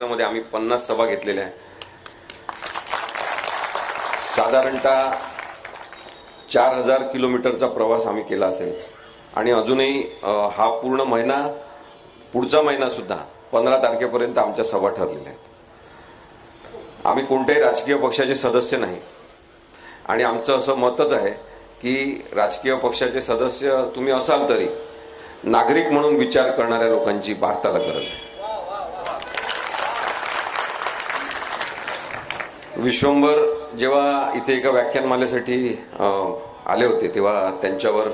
मध्ये आम्ही 50 सभा घेतलेल्या आहे। साधारणतः 4000 किलोमीटरचा प्रवास आम्ही केला असेल आणि अजूनही हा पूर्ण महिना पुढचा महिना सुद्धा 15 तारखेपर्यंत आमच्या सभा ठरलेल्या आहेत। आम्ही कोणत्याही राजकीय पक्षाचे सदस्य नाही आणि आमचं असं मतच आहे की राजकीय पक्षाचे सदस्य तुम्ही असाल तरी नागरिक म्हणून विचार करणाऱ्या लोकांची भारताला गरज आहे। विश्वंभर जेव्हा इथे एका व्याख्यानमालेसाठी आले होते तेव्हा त्यांच्यावर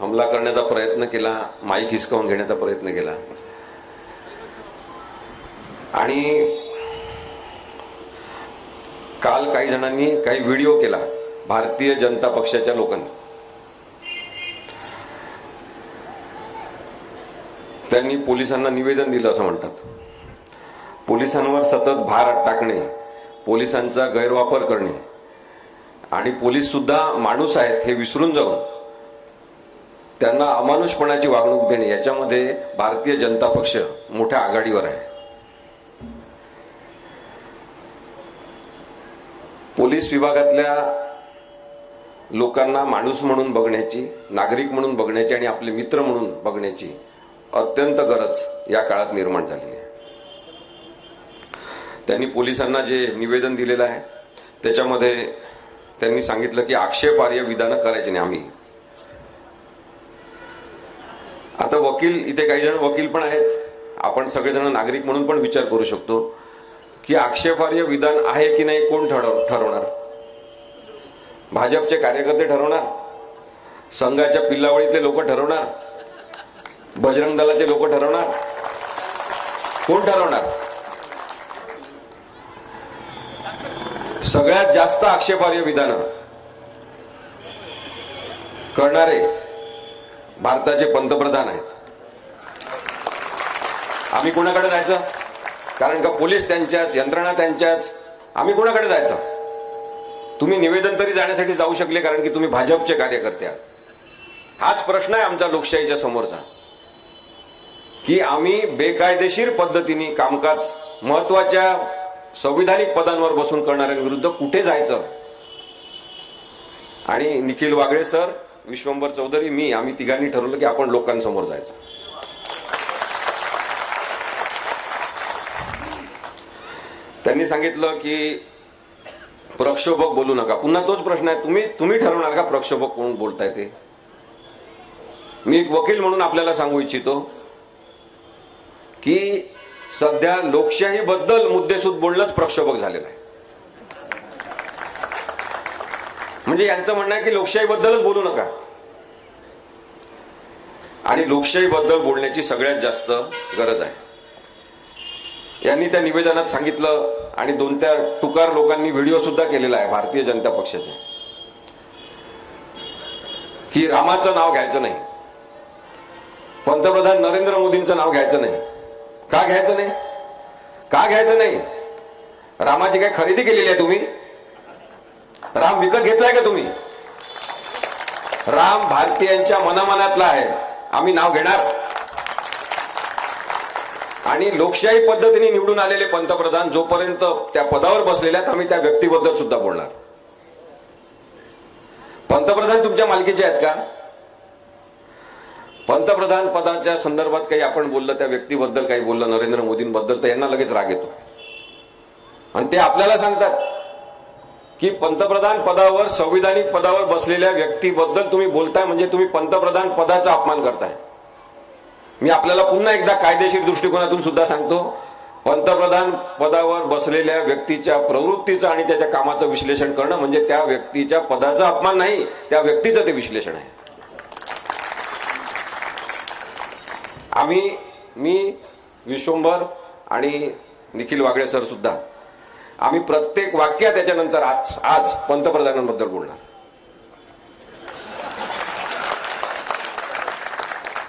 हमला करण्याचा प्रयत्न केला, माईक हिसकावून घेण्याचा प्रयत्न केला आणि काल काही जणांनी काही व्हिडिओ केला भारतीय जनता पक्षाच्या लोकांनी। त्यांनी पोलिसांना निवेदन दिलं असं म्हणतात। पोलिसांवर सतत भार टाकणे, पोलिसांचा गैरवापर करणे आणि पोलीस सुद्धा माणूस आहेत हे विसरून जाऊन त्यांना अमानुषपणाची वागणूक देणे याच्यामध्ये भारतीय जनता पक्ष मोठ्या आघाडीवर आहे। पोलीस विभागातल्या लोकांना माणूस म्हणून बघण्याची, नागरिक म्हणून बघण्याची आणि आपले मित्र म्हणून बघण्याची अत्यंत गरज या काळात निर्माण झालेली आहे। त्यांनी पोलिसांना जे निवेदन दिलेलं आहे त्याच्यामध्ये त्यांनी सांगितलं की आक्षेपार्ह विधान करायचे नाही। आम्ही आता वकील, इथे काही जण वकील पण आहेत, आपण सगळेजण नागरिक म्हणून पण विचार करू शकतो की आक्षेपार्ह विधान आहे की नाही कोण ठरवणार? भाजपचे कार्यकर्ते ठरवणार, संघाच्या पिल्लावळीतले लोक ठरवणार, बजरंग दलाचे लोक ठरवणार, कोण ठरवणार? सगळ्यात जास्त आक्षेपार्ह विधान करणारे भारताचे पंतप्रधान आहेत। आम्ही कोणाकडे जायचं? कारण का पोलीस त्यांच्याच, यंत्रणा त्यांच्याच, आम्ही कोणाकडे जायचं? तुम्ही निवेदन तरी जाण्यासाठी जाऊ शकले कारण की तुम्ही भाजपचे कार्यकर्ते आहात। हाच प्रश्न आहे आमचा लोकशाहीच्या समोरचा की आम्ही बेकायदेशीर पद्धतीने कामकाज महत्वाच्या संविधानिक पदांवर बसून करणाऱ्यांविरुद्ध कुठे जायचं? आणि निखिल वागळे सर, विश्वंभर चौधरी, मी, आम्ही तिघांनी ठरवलं की आपण लोकांसमोर जायचं। त्यांनी सांगितलं की प्रक्षोभक बोलू नका। पुन्हा तोच प्रश्न आहे, तुम्ही ठरवणार का प्रक्षोभक कोण बोलताय ते? मी एक वकील म्हणून आपल्याला सांगू इच्छितो की सध्या लोकशाही बद्दल मुद्देसूद बोलणंच प्रक्षोभक झालेलं आहे। म्हणजे यांचं म्हणणं आहे की लोकशाही बद्दलच बोलू नका आणि लोकशाही बद्दल बोलण्याची सगळ्यात जास्त गरज आहे। यांनी त्या निवेदनात सांगितलं आणि 2-4 टुकार लोकांनी व्हिडिओ सुद्धा केलेला आहे भारतीय जनता पक्षाचे की रामाचं नाव घ्यायचं नाही, पंतप्रधान नरेंद्र मोदींचं नाव घ्यायचं नाही। का घ्यायचं नाही? का घ्यायचं नाही? रामाची काय खरेदी केलेली आहे तुम्ही? राम विकत घेतलाय का तुम्ही? राम भारतीयांच्या मनामनातला आहे, आम्ही नाव घेणार। आणि लोकशाही पद्धतीने निवडून आलेले पंतप्रधान जोपर्यंत त्या पदावर बसलेले आहेत आम्ही त्या व्यक्तीबद्दल सुद्धा बोलणार। पंतप्रधान तुमच्या मालकीचे आहेत का? पंतप्रधान पदाच्या संदर्भात काही आपण बोललं, त्या व्यक्तीबद्दल काही बोललं, नरेंद्र मोदींबद्दल, तर यांना लगेच राग येतो आणि ते आपल्याला सांगतात की पंतप्रधान पदावर, संविधानिक पदावर बसलेल्या व्यक्तीबद्दल तुम्ही बोलताय म्हणजे तुम्ही पंतप्रधान पदाचा अपमान करताय। मी आपल्याला पुन्हा एकदा कायदेशीर दृष्टिकोनातून सुद्धा सांगतो, पंतप्रधान पदावर बसलेल्या व्यक्तीच्या प्रवृत्तीचं आणि त्याच्या कामाचं विश्लेषण करणं म्हणजे त्या व्यक्तीच्या पदाचा अपमान नाही, त्या व्यक्तीचं ते विश्लेषण आहे। मी, विश्वंभर आणि निखिल वागळे सर सुद्धा आम्ही प्रत्येक वाक्यात त्याच्यानंतर आज पंतप्रधानांबद्दल बोलणार।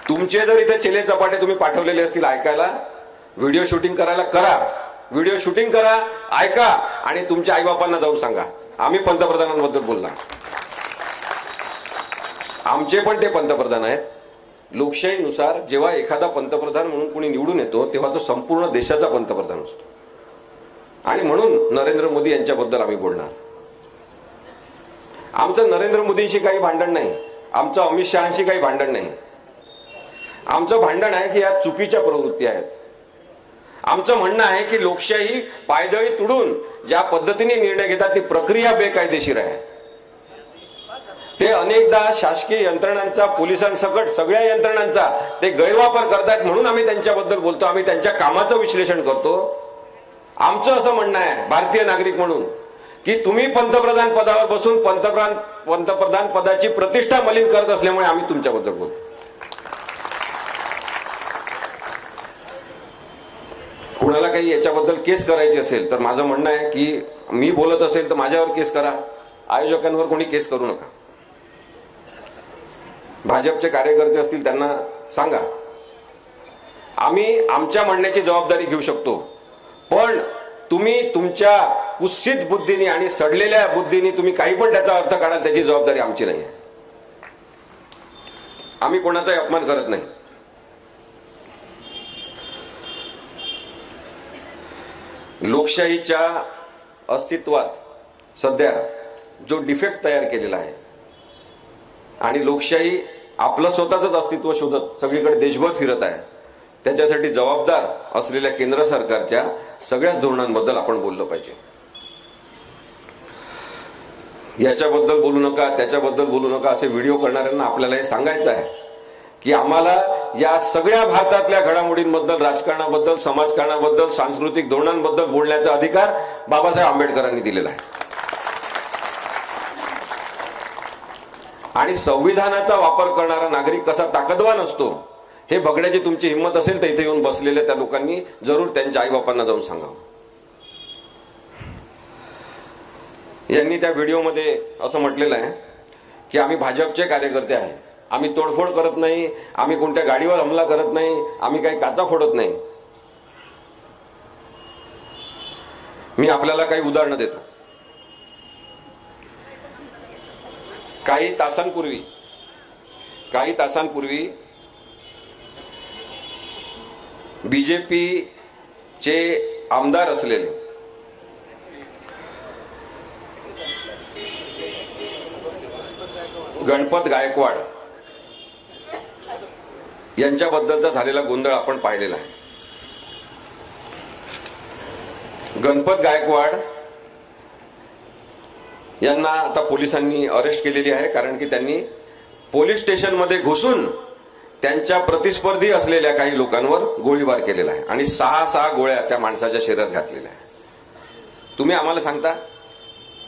तुमचे जर इथे चेले चपाटे तुम्ही पाठवलेले असतील ऐकायला, व्हिडिओ शूटिंग करायला करा, व्हिडिओ शूटिंग करा, ऐका आणि तुमच्या आईबापांना जाऊन सांगा आम्ही पंतप्रधानांबद्दल बोलणार। आमचे पण ते पंतप्रधान आहेत। लोकशाहीनुसार जेव्हा एखादा पंतप्रधान म्हणून कोणी निवडून येतो तेव्हा तो संपूर्ण देशाचा पंतप्रधान असतो। आणि म्हणून नरेंद्र मोदी यांच्याबद्दल आम्ही बोलणार. आमचं नरेंद्र मोदींशी काही भांडण नाही, आमचं अमित शहाशी काही भांडण नाही. आमचं भांडण आहे की या चुकीच्या प्रवृत्ती आहेत. आमचं म्हणणं आहे की लोकशाही पायदळी तुडून ज्या पद्धतीने निर्णय घेतात ती प्रक्रिया बेकायदेशीर आहे. ते अनेकदा शासकीय यंत्रणांचा, पोलिसांसकट सगळ्या यंत्रणांचा ते गैरवापर करतात, म्हणून आम्ही त्यांच्याबद्दल बोलतो. आम्ही त्यांच्या कामाचं विश्लेषण करतो. आमचं असं म्हणणं आहे भारतीय नागरिक म्हणून की तुम्ही पंतप्रधान पदावर बसून पंतप्रधान पदाची प्रतिष्ठा मलिन करत असल्यामुळे आम्ही तुमच्याबद्दल बोलतो. कुणाला काही याच्याबद्दल केस करायची असेल तर माझं म्हणणं आहे की मी बोलत असेल तर माझ्यावर केस करा, आयोजकांवर कोणी केस करू नका. भाजपचे कार्यकर्ते असतील त्यांना सांगा, आम्ही आमच्या म्हणण्याची जबाबदारी घेऊ शकतो, पण तुम्ही तुमच्या कुत्सित बुद्धीने आणि सडलेल्या बुद्धीने तुम्ही काही पण त्याचा अर्थ काढाल त्याची जबाबदारी आमची नाही आहे. आम्ही कोणाचाही अपमान करत नाही. लोकशाहीच्या अस्तित्वात सध्या जो डिफेक्ट तयार केलेला आहे आणि लोकशाही आपलं स्वतःच अस्तित्व शोधत सगळीकडे देशभर फिरत आहे, त्याच्यासाठी जबाबदार असलेल्या केंद्र सरकारच्या सगळ्याच धोरणांबद्दल आपण बोललं पाहिजे. याच्याबद्दल बोलू नका, त्याच्याबद्दल बोलू नका असे व्हिडिओ करणाऱ्यांना आपल्याला हे सांगायचं आहे की आम्हाला या सगळ्या भारतातल्या घडामोडींबद्दल, राजकारणाबद्दल, समाजकारणाबद्दल, सांस्कृतिक धोरणांबद्दल बोलण्याचा अधिकार बाबासाहेब आंबेडकरांनी दिलेला आहे. आणि संविधानाचा वापर करणारा नागरिक कसा ताकदवान असतो हे बघण्याची तुमची हिंमत असेल तर इथे येऊन बसलेल्या त्या लोकांनी जरूर त्यांच्या आईबापांना जाऊन सांगावं. यांनी त्या व्हिडिओमध्ये असं म्हटलेलं आहे की आम्ही भाजपचे कार्यकर्ते आहे, आम्ही तोडफोड करत नाही, आम्ही कोणत्या गाडीवर हमला करत नाही, आम्ही काही काचा फोडत नाही. मी आपल्याला काही उदाहरणं देतो. काही तासांपूर्वी बीजेपीचे आमदार असलेले गणपत गायकवाड यांच्याबद्दलचा झालेला गोंधळ आपण पाहिलेला आहे. गणपत गायकवाड यांना आता पोलिसांनी अरेस्ट केलेली आहे, कारण की त्यांनी पोलीस स्टेशनमध्ये घुसून त्यांच्या प्रतिस्पर्धी असलेल्या काही लोकांवर गोळीबार केलेला आहे आणि 6 गोळ्या त्या माणसाच्या शरीरात घातलेल्या आहे. तुम्ही आम्हाला सांगता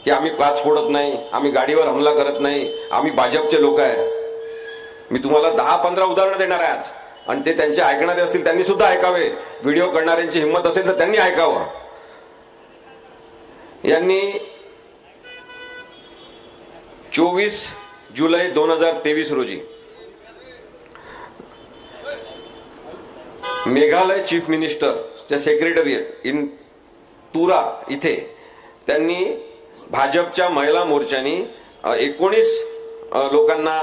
की आम्ही काच फोडत नाही, आम्ही गाडीवर हमला करत नाही, आम्ही भाजपचे लोक आहे. मी तुम्हाला 10-15 उदाहरणं देणार आहे आज, आणि ते त्यांचे ऐकणारे असतील त्यांनी सुद्धा ऐकावे. व्हिडिओ करणाऱ्यांची हिंमत असेल तर त्यांनी ऐकावं. यांनी 24 जुलै 2023 रोजी मेघालय चीफ मिनिस्टरच्या सेक्रेटरिएट इन तुरा इथे त्यांनी भाजपच्या महिला मोर्चानी 19 लोकांना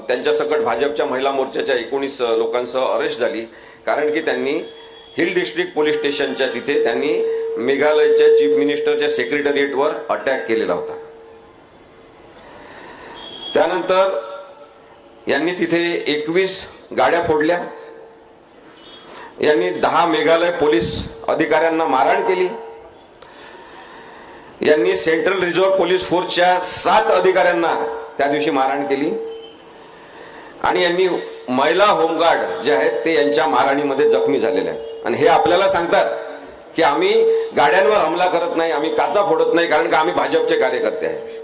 त्यांच्या सकट भाजपच्या महिला मोर्चाच्या 19 लोकांसह अरेस्ट झाली, कारण की त्यांनी हिल डिस्ट्रिक्ट पोलीस स्टेशनच्या तिथे त्यांनी मेघालयच्या चीफ मिनिस्टरच्या सेक्रेटरिएटवर अटॅक केलेला होता. त्यानंतर यांनी तिथे 21 गाड्या फोडल्या, यांनी 10 मेघालय पोलीस अधिकाऱ्यांना मारहाण केली, यांनी सेंट्रल रिझर्व्ह पोलीस फोर्सच्या 7 अधिकाऱ्यांना त्या दिवशी मारहाण केली, आणि यांनी महिला होमगार्ड जे आहेत ते यांच्या मारहाणीमध्ये जखमी झालेले आहेत. आणि हे आपल्याला सांगतात की आम्ही गाड्यांवर हमला करत नाही, आम्ही काचा फोडत नाही, कारण का आम्ही भाजपचे कार्यकर्ते आहे.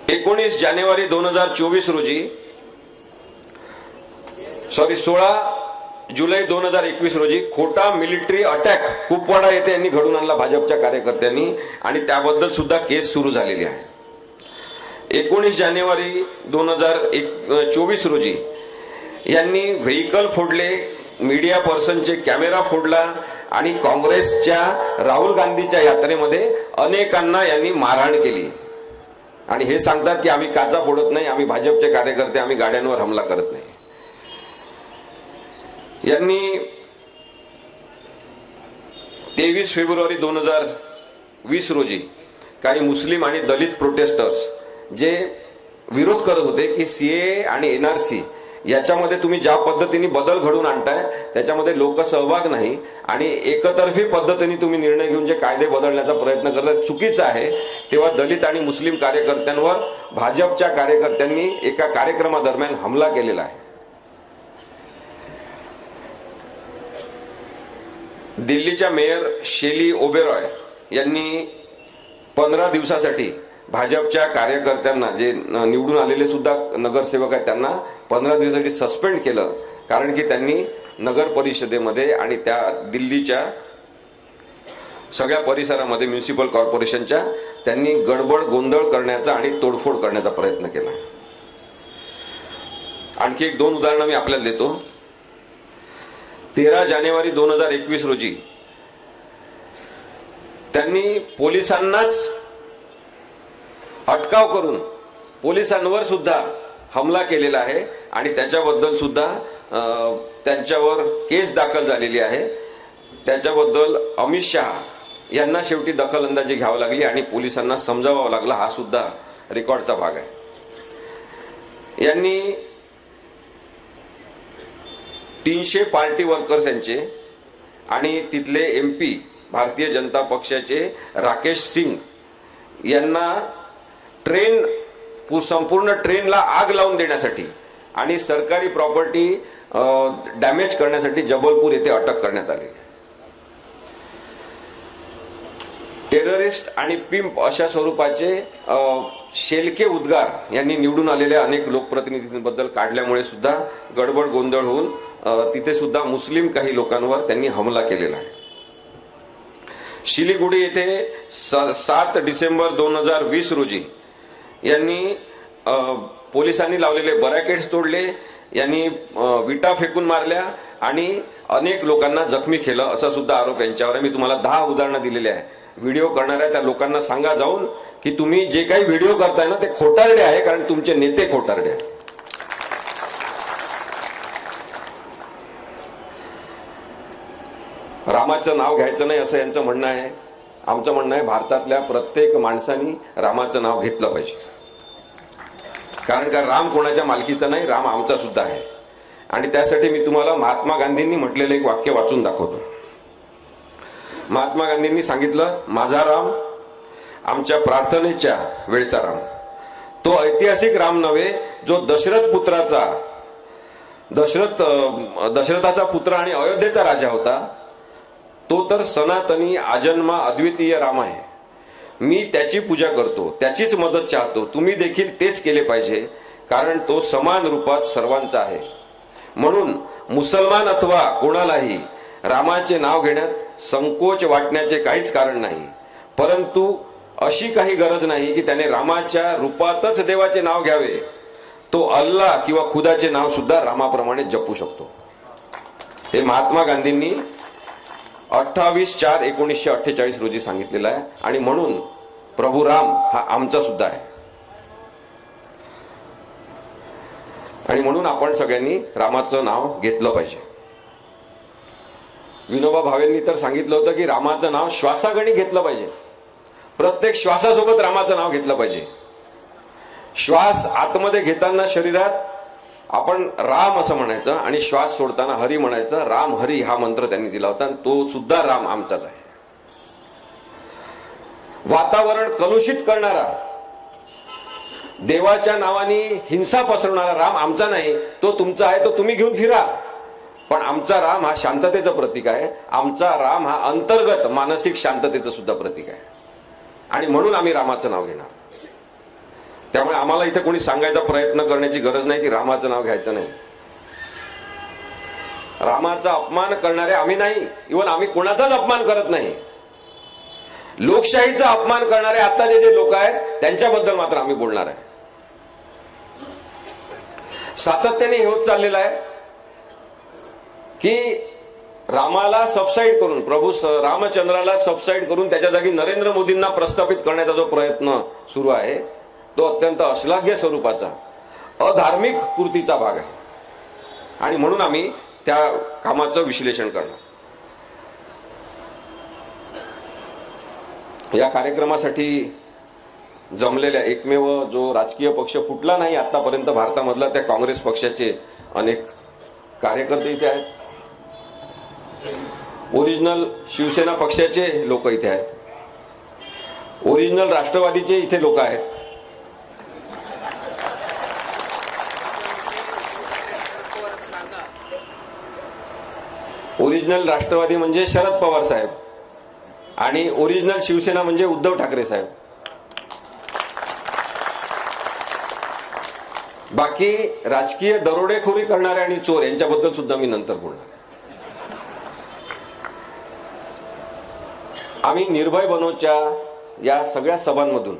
19 जानेवारी 2024 रोजी 16 जुलै 2021 रोजी खोटा मिलिटरी अटॅक कुपवाडा येथे यांनी घडून आणला भाजपच्या कार्यकर्त्यांनी, आणि त्याबद्दल सुद्धा केस सुरू झालेली आहे. 19 जानेवारी 2024 रोजी यांनी व्हेइकल फोडले, मीडिया पर्सनचे कॅमेरा फोडला, आणि काँग्रेसच्या राहुल गांधीच्या यात्रेमध्ये अनेकांना यांनी मारहाण केली. आणि हे सांगतात की आम्ही काचा फोडत नाही, आम्ही भाजपचे कार्यकर्ते, आम्ही गाड्यांवर हमला करत नाही. यांनी 23 फेब्रुवारी 2020 रोजी काही मुस्लिम आणि दलित प्रोटेस्टर्स जे विरोध करत होते की सीए आणि एनआरसी याच्यामध्ये तुम्ही ज्या पद्धतीने बदल घडवून आणताय त्याच्यामध्ये लोकसहभाग नाही आणि एकतर्फी पद्धतीने तुम्ही निर्णय घेऊन जे कायदे बदलण्याचा प्रयत्न करताय चुकीचं आहे, तेव्हा दलित आणि मुस्लिम कार्यकर्त्यांवर भाजपच्या कार्यकर्त्यांनी एका कार्यक्रमादरम्यान हमला केलेला आहे. दिल्लीच्या मेयर शेली ओबेरॉय यांनी 15 दिवसासाठी भाजपच्या कार्यकर्त्यांना, जे निवडून आलेले सुद्धा नगरसेवक आहेत, त्यांना 15 दिवसासाठी सस्पेंड केलं, कारण की त्यांनी नगर परिषदेमध्ये आणि त्या दिल्लीच्या सगळ्या परिसरामध्ये म्युनिसिपल कॉर्पोरेशनच्या त्यांनी गडबड गोंधळ करण्याचा आणि तोडफोड करण्याचा प्रयत्न केला. आणखी एक 2 उदाहरणं मी आपल्याला देतो. 13 जानेवारी 2021 रोजी त्यांनी पोलिसांनाच अटकाव करून पोलिसांवर सुद्धा हमला केलेला आहे आणि त्याच्याबद्दल सुद्धा त्यांच्यावर केस दाखल झालेली आहे. त्याच्याबद्दल अमित शहा यांना शेवटी दखलंदाजी घ्यावी लागली आणि पोलिसांना समजावावं लागलं. हा सुद्धा रेकॉर्डचा भाग आहे. यांनी 300 पार्टी वर्कर्स यांचे आणि तिथले MP भारतीय जनता पक्षाचे राकेश सिंग यांना संपूर्ण ट्रेनला आग लावून देण्यासाठी आणि सरकारी प्रॉपर्टी डॅमेज करण्यासाठी जबलपूर येथे अटक करण्यात आली. टेररिस्ट आणि पिंप अशा स्वरूपाचे शेलके उद्गार यांनी निवडून आलेल्या अनेक लोकप्रतिनिधींबद्दल काढल्यामुळे सुद्धा गडबड गोंधळ होऊन तिथे सुद्धा मुस्लिम काही लोकांवर त्यांनी हमला केलेला आहे. शिलीगुडी येथे 7 डिसेंबर 2020 रोजी यांनी पोलिसांनी लावलेले बॅरिकेड्स तोडले, यांनी विटा फेकून मारल्या आणि अनेक लोकांना जखमी केलं, असा सुद्धा आरोप यांच्यावर आहे. मी तुम्हाला 10 उदाहरणं दिलेली आहे. व्हिडिओ करणाऱ्या त्या लोकांना सांगा जाऊन की तुम्ही जे काही व्हिडिओ करताय ना ते खोटारडे आहे, कारण तुमचे नेते खोटारडे आहे. रामाचं नाव घ्यायचं नाही असं यांचं म्हणणं आहे. आमचं म्हणणं आहे भारतातल्या प्रत्येक माणसानी रामाचं नाव घेतलं पाहिजे, कारण का राम कोणाच्या मालकीचा नाही, राम आमचा सुद्धा आहे. आणि त्यासाठी मी तुम्हाला महात्मा गांधींनी म्हटलेलं एक वाक्य वाचून दाखवतो. महात्मा गांधींनी सांगितलं, माझा राम आमच्या प्रार्थनेच्या वेळचा राम, तो ऐतिहासिक राम नव्हे जो दशरथाचा पुत्र आणि अयोध्येचा राजा होता, तो तर सनातनी आजन्मा अद्वितीय राम आहे. मी त्याची पूजा करतो, त्याचीच मदत चाहतो. तुम्ही देखील तेच केले पाहिजे, कारण तो समान रूपात सर्वांचा आहे. म्हणून मुसलमान अथवा कोणालाही रामाचे नाव घेण्यात संकोच वाटण्याचे काहीच कारण नाही, परंतु अशी काही गरज नाही की त्याने रामाच्या रूपातच देवाचे नाव घ्यावे. तो अल्लाह किंवा खुदाचे नाव सुद्धा रामाप्रमाणे जपू शकतो. हे महात्मा गांधींनी 28/4/1948 रोजी सांगितलेलं आहे. आणि म्हणून प्रभू राम हा आमचा सुद्धा आहे. आणि म्हणून आपण सगळ्यांनी रामाचं नाव घेतलं पाहिजे. विनोबा भावेंनी तर सांगितलं होतं की रामाचं नाव श्वासागणी घेतलं पाहिजे. प्रत्येक श्वासासोबत रामाचं नाव घेतलं पाहिजे. श्वास आतमध्ये घेताना शरीरात आपण राम असं म्हणायचं आणि श्वास सोडताना हरी म्हणायचं. राम हरी हा मंत्र त्यांनी दिला होता आणि तो सुद्धा राम आमचाच आहे. वातावरण कलुषित करणारा, देवाच्या नावाने हिंसा पसरवणारा राम आमचा नाही, तो तुमचा आहे. तो तुम्ही घेऊन फिरा, पण आमचा राम हा शांततेचं प्रतीक आहे. आमचा राम हा अंतर्गत मानसिक शांततेचं सुद्धा प्रतीक आहे. आणि म्हणून आम्ही रामाचं नाव घेणार. त्यामुळे आम्हाला इथे कोणी सांगायचा प्रयत्न करण्याची गरज नाही की रामाचं नाव घ्यायचं नाही. रामाचा अपमान करणारे आम्ही नाही. इव्हन आम्ही कोणाचाच अपमान करत नाही. लोकशाहीचा अपमान करणारे आता जे लोक आहेत त्यांच्याबद्दल मात्र आम्ही बोलणार आहे. सातत्याने हे होत चाललेलं आहे की रामाला सबसाइड करून, प्रभू रामचंद्राला सबसाइड करून त्याच्या जागी नरेंद्र मोदींना प्रस्थापित करण्याचा जो प्रयत्न सुरू आहे तो अत्यंत अश्लाघ्य स्वरूपाचा अधार्मिक कृतीचा भाग आहे. आणि म्हणून आम्ही त्या कामाचं विश्लेषण करणार. या कार्यक्रमासाठी जमलेल्या एकमेव जो राजकीय पक्ष फुटला नाही आतापर्यंत भारतामधला त्या काँग्रेस पक्षाचे अनेक कार्यकर्ते इथे आहेत. ओरिजिनल शिवसेना पक्षाचे लोक इथे आहेत. ओरिजिनल राष्ट्रवादीचे इथे लोक आहेत. ओरिजिनल राष्ट्रवादी म्हणजे शरद पवार साहेब आणि ओरिजिनल शिवसेना म्हणजे उद्धव ठाकरे साहेब. बाकी राजकीय दरोडेखोरी करणारे आणि चोर यांच्याबद्दल सुद्धा मी नंतर बोलणार. आम्ही निर्भय बनोच्या या सगळ्या सभांमधून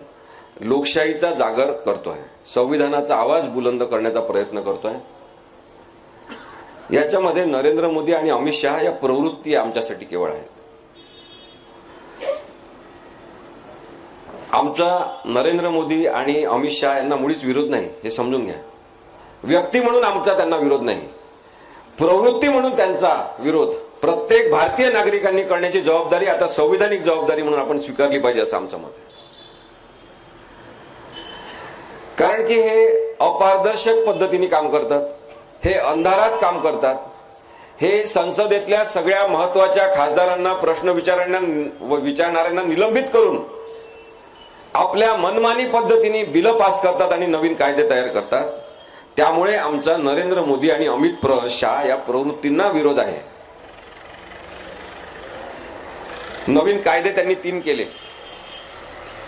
लोकशाहीचा जागर करतोय, संविधानाचा आवाज बुलंद करण्याचा प्रयत्न करतोय. याच्यामध्ये नरेंद्र मोदी आणि अमित शहा या प्रवृत्ती आमच्यासाठी केवळ आहेत. आमचा नरेंद्र मोदी आणि अमित शहा यांना मुळीच विरोध नाही, हे समजून घ्या. व्यक्ती म्हणून आमचा त्यांना विरोध नाही, प्रवृत्ती म्हणून त्यांचा विरोध प्रत्येक भारतीय नागरिकांनी करण्याची जबाबदारी आता संविधानिक जबाबदारी म्हणून आपण स्वीकारली पाहिजे असं आमचं मत आहे. कारण की हे अपारदर्शक पद्धतीने काम करतात, हे अंधारात काम करतात, हे संसदेतल्या सगळ्या महत्वाच्या खासदारांना प्रश्न विचारणाऱ्यांना निलंबित करून आपल्या मनमानी पद्धतीने बिल पास करतात आणि नवीन कायदे तयार करतात. त्यामुळे आमचा नरेंद्र मोदी आणि अमित शहा या प्रवृत्तींना विरोध आहे. नवीन कायदे त्यांनी 3 केले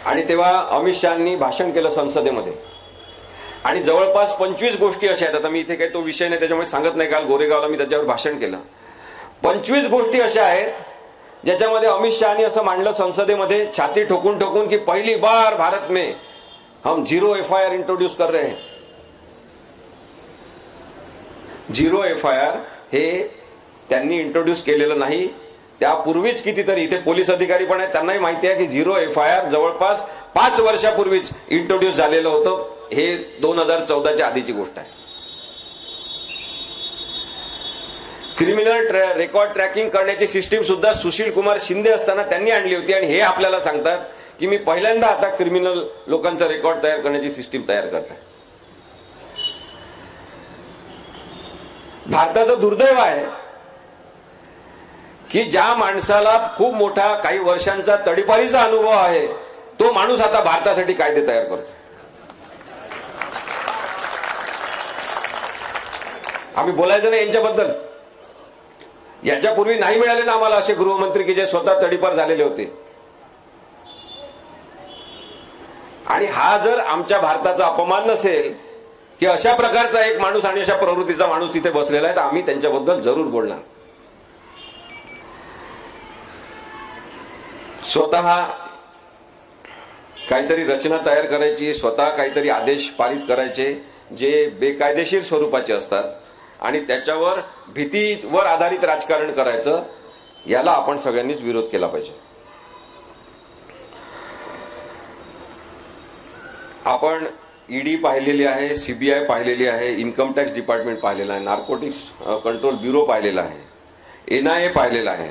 आणि तेव्हा अमित शहानी भाषण केलं संसदेमध्ये आणि जवळपास 25 गोष्टी अशा आहेत. आता मी इथे काही तो विषय नाही त्याच्यामुळे सांगत नाही. काल गोरेगावला मी त्याच्यावर भाषण केलं. 25 गोष्टी अशा आहेत ज्याच्यामध्ये अमित शहानी असं मांडलं संसदेमध्ये छाती ठोकून ठोकून की पहली बार भारत में हम 0 FIR इंट्रोड्यूस कर रहे हैं. 0 FIR हे त्यांनी इंट्रोड्यूस केलेलं नाही. त्यापूर्वीच कितीतरी इथे पोलीस अधिकारी पण आहेत, त्यांनाही माहिती आहे की 0 FIR जवळपास 5 वर्षापूर्वीच इंट्रोड्यूस झालेलं होतं. हे 2014च्या आधीची गोष्ट आहे. क्रिमिनल रेकॉर्ड ट्रॅकिंग करण्याची सिस्टीम सुद्धा सुशील कुमार शिंदे असताना त्यांनी आणली होती आणि हे आपल्याला सांगतात की मी पहिल्यांदा आता क्रिमिनल लोकांचा रेकॉर्ड तयार करण्याची सिस्टीम तयार करताय. भारताचं दुर्दैव आहे की ज्या माणसाला खूप मोठा काही वर्षांचा तडीपारीचा अनुभव आहे तो माणूस आता भारतासाठी कायदे तयार करतो. आम्ही बोलायचं नाही यांच्याबद्दल. याच्यापूर्वी नाही मिळाले ना आम्हाला असे गृहमंत्री की जे स्वतः तडीपार झालेले होते. आणि हा जर आमच्या भारताचा अपमान नसेल की अशा प्रकारचा एक माणूस आणि अशा प्रवृत्तीचा माणूस तिथे बसलेला आहे तर आम्ही त्यांच्याबद्दल जरूर बोलणार. स्वतः काहीतरी रचना तयार करायची, स्वतः काहीतरी आदेश पारित करायचे जे बेकायदेशीर स्वरूपाचे असतात आणि त्याच्यावर भीतीवर आधारित राजकारण करायचं, याला आपण सगळ्यांनीच विरोध केला पाहिजे. आपण ईडी पाहिलेली आहे, सीबीआय पाहिलेली आहे, इन्कम टॅक्स डिपार्टमेंट पाहिलेलं आहे, नार्कोटिक्स कंट्रोल ब्युरो पाहिलेला आहे, NIA पाहिलेला आहे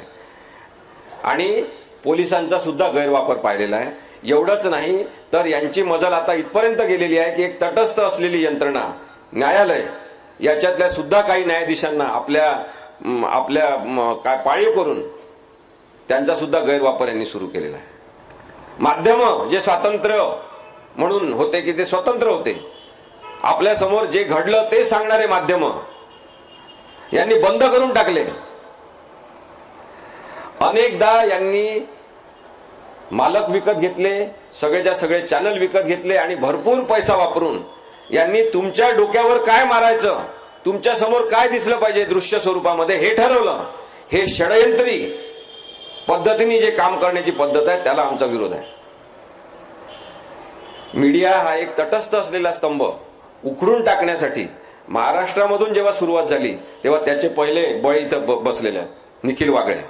आणि पोलिसांचा सुद्धा गैरवापर पाहिलेला आहे. एवढंच नाही तर यांची मजल आता इथपर्यंत गेलेली आहे की एक तटस्थ असलेली यंत्रणा न्यायालय याच्यातल्या सुद्धा काही न्यायाधीशांना आपल्या काय पाळीव करून त्यांचा सुद्धा गैरवापर यांनी सुरू केलेला आहे. माध्यम जे स्वातंत्र्य म्हणून होते की ते स्वतंत्र होते, आपल्या समोर जे घडलं ते सांगणारे माध्यम यांनी बंद करून टाकले. अनेकदा यांनी मालक विकत घेतले, सगळेच्या सगळे चॅनल विकत घेतले आणि भरपूर पैसा वापरून यांनी तुमच्या डोक्यावर काय मारायचं, तुमच्या समोर काय दिसलं पाहिजे दृश्य स्वरूपामध्ये हे ठरवलं. हे षडयंत्री पद्धतीने जे काम करण्याची पद्धत आहे त्याला आमचा विरोध आहे. मीडिया हा एक तटस्थ असलेला स्तंभ उखडून टाकण्यासाठी महाराष्ट्रामधून जेव्हा सुरुवात झाली तेव्हा त्याचे पहिले बळी इथं बसलेले निखिल वागळे.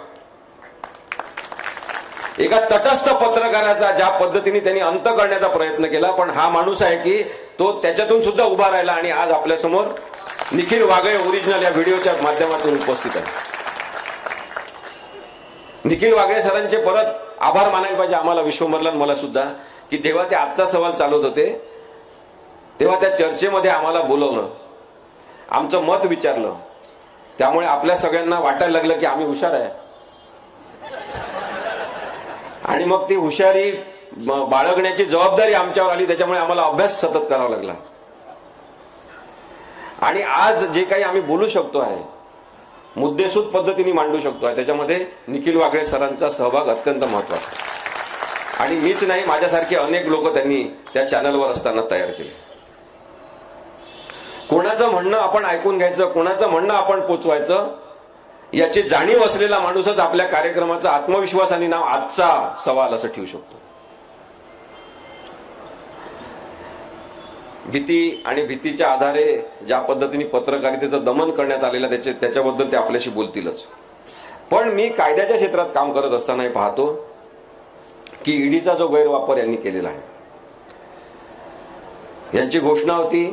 एका तटस्थ पत्रकाराचा ज्या पद्धतीने त्यांनी अंत करण्याचा प्रयत्न केला, पण हा माणूस आहे की तो त्याच्यातून सुद्धा उभा राहिला आणि आज आपल्या समोर निखिल वागळे ओरिजिनल या व्हिडिओच्या माध्यमातून उपस्थित आहे. निखिल वागळे सरांचे परत आभार मानायला पाहिजे आम्हाला, विश्वंभरला मला सुद्धा, की तेव्हा ते आजचा सवाल चालवत होते तेव्हा त्या चर्चेमध्ये आम्हाला बोलवलं, आमचं मत विचारलं. त्यामुळे आपल्या सगळ्यांना वाटायला लागलं की आम्ही हुशार आहे. आणि मग ती हुशारी बाळगण्याची जबाबदारी आमच्यावर आली. त्याच्यामुळे आम्हाला अभ्यास सतत करावा लागला. आणि आज जे काही आम्ही बोलू शकतो आहे, मुद्देसूद पद्धतीने मांडू शकतो आहे, त्याच्यामध्ये निखिल वागळे सरांचा सहभाग अत्यंत महत्वाचा. आणि मीच नाही, माझ्यासारखे अनेक लोक त्यांनी त्या चॅनलवर असताना तयार केले. कोणाचं म्हणणं आपण ऐकून घ्यायचं, कोणाचं म्हणणं आपण पोचवायचं, याची जाणीव असलेला माणूसच आपल्या कार्यक्रमाचा आत्मविश्वासाने नाव आजचा सवाल असं ठेवू शकतो. भीती आणि भीतीच्या आधारे ज्या पद्धतीने पत्रकारितेचं दमन करण्यात आलेलं त्याच्याबद्दल ते आपल्याशी बोलतीलच. पण मी कायद्याच्या क्षेत्रात काम करत असताना हे पाहतो की ईडीचा जो गैरवापर यांनी केलेला आहे. यांची घोषणा होती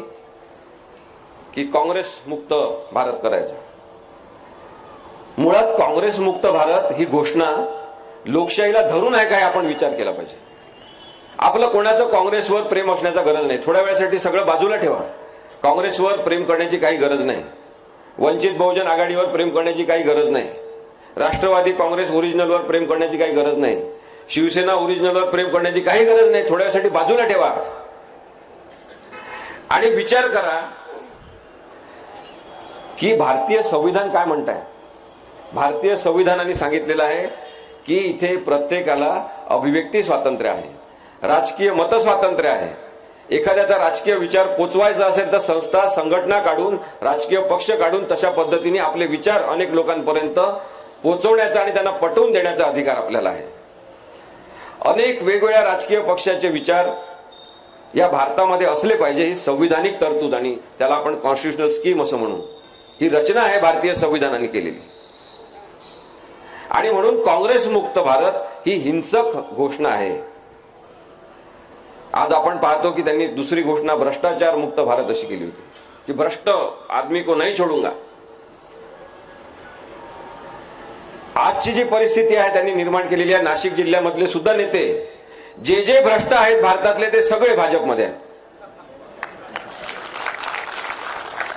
की काँग्रेस मुक्त भारत करायचा. मुळात काँग्रेस मुक्त भारत ही घोषणा लोकशाहीला धरून आहे काय आपण विचार केला पाहिजे. आपलं कोणाचं काँग्रेसवर प्रेम असण्याचा गरज नाही. थोड्या वेळासाठी सगळं बाजूला ठेवा. काँग्रेसवर प्रेम करण्याची काही गरज नाही. वंचित बहुजन आघाडीवर प्रेम करण्याची काही गरज नाही. राष्ट्रवादी काँग्रेस ओरिजिनलवर प्रेम करण्याची काही गरज नाही. शिवसेना ओरिजिनलवर प्रेम करण्याची काही गरज नाही. थोड्या वेळासाठी बाजूला ठेवा आणि विचार करा की भारतीय संविधान काय म्हणताय. भारतीय संविधानाने सांगितलेलं आहे की इथे प्रत्येकाला अभिव्यक्ती स्वातंत्र्य आहे, राजकीय मत स्वातंत्र्य आहे. एखाद्याचा राजकीय विचार पोचवायचा असेल तर संस्था संघटना काढून, राजकीय पक्ष काढून तशा पद्धतीने आपले विचार अनेक लोकांपर्यंत पोचवण्याचा आणि त्यांना पटवून देण्याचा अधिकार आपल्याला आहे. अनेक वेगवेगळ्या राजकीय पक्षाचे विचार या भारतामध्ये असले पाहिजे, ही संविधानिक तरतूद आणि त्याला आपण कॉन्स्टिट्युशनल स्कीम असं म्हणू, ही रचना आहे भारतीय संविधानाने केलेली. आणि म्हणून काँग्रेस मुक्त भारत ही हिंसक घोषणा आहे. आज आपण पाहतो की त्यांनी दुसरी घोषणा भ्रष्टाचार मुक्त भारत अशी केली होती की भ्रष्ट आदमी को नहीं छोडूंगा. आजची जी परिस्थिती आहे त्यांनी निर्माण केलेली आहे, नाशिक जिल्ह्यामधले सुद्धा नेते जे जे भ्रष्ट आहेत भारतातले ते सगळे भाजपमध्ये आहेत.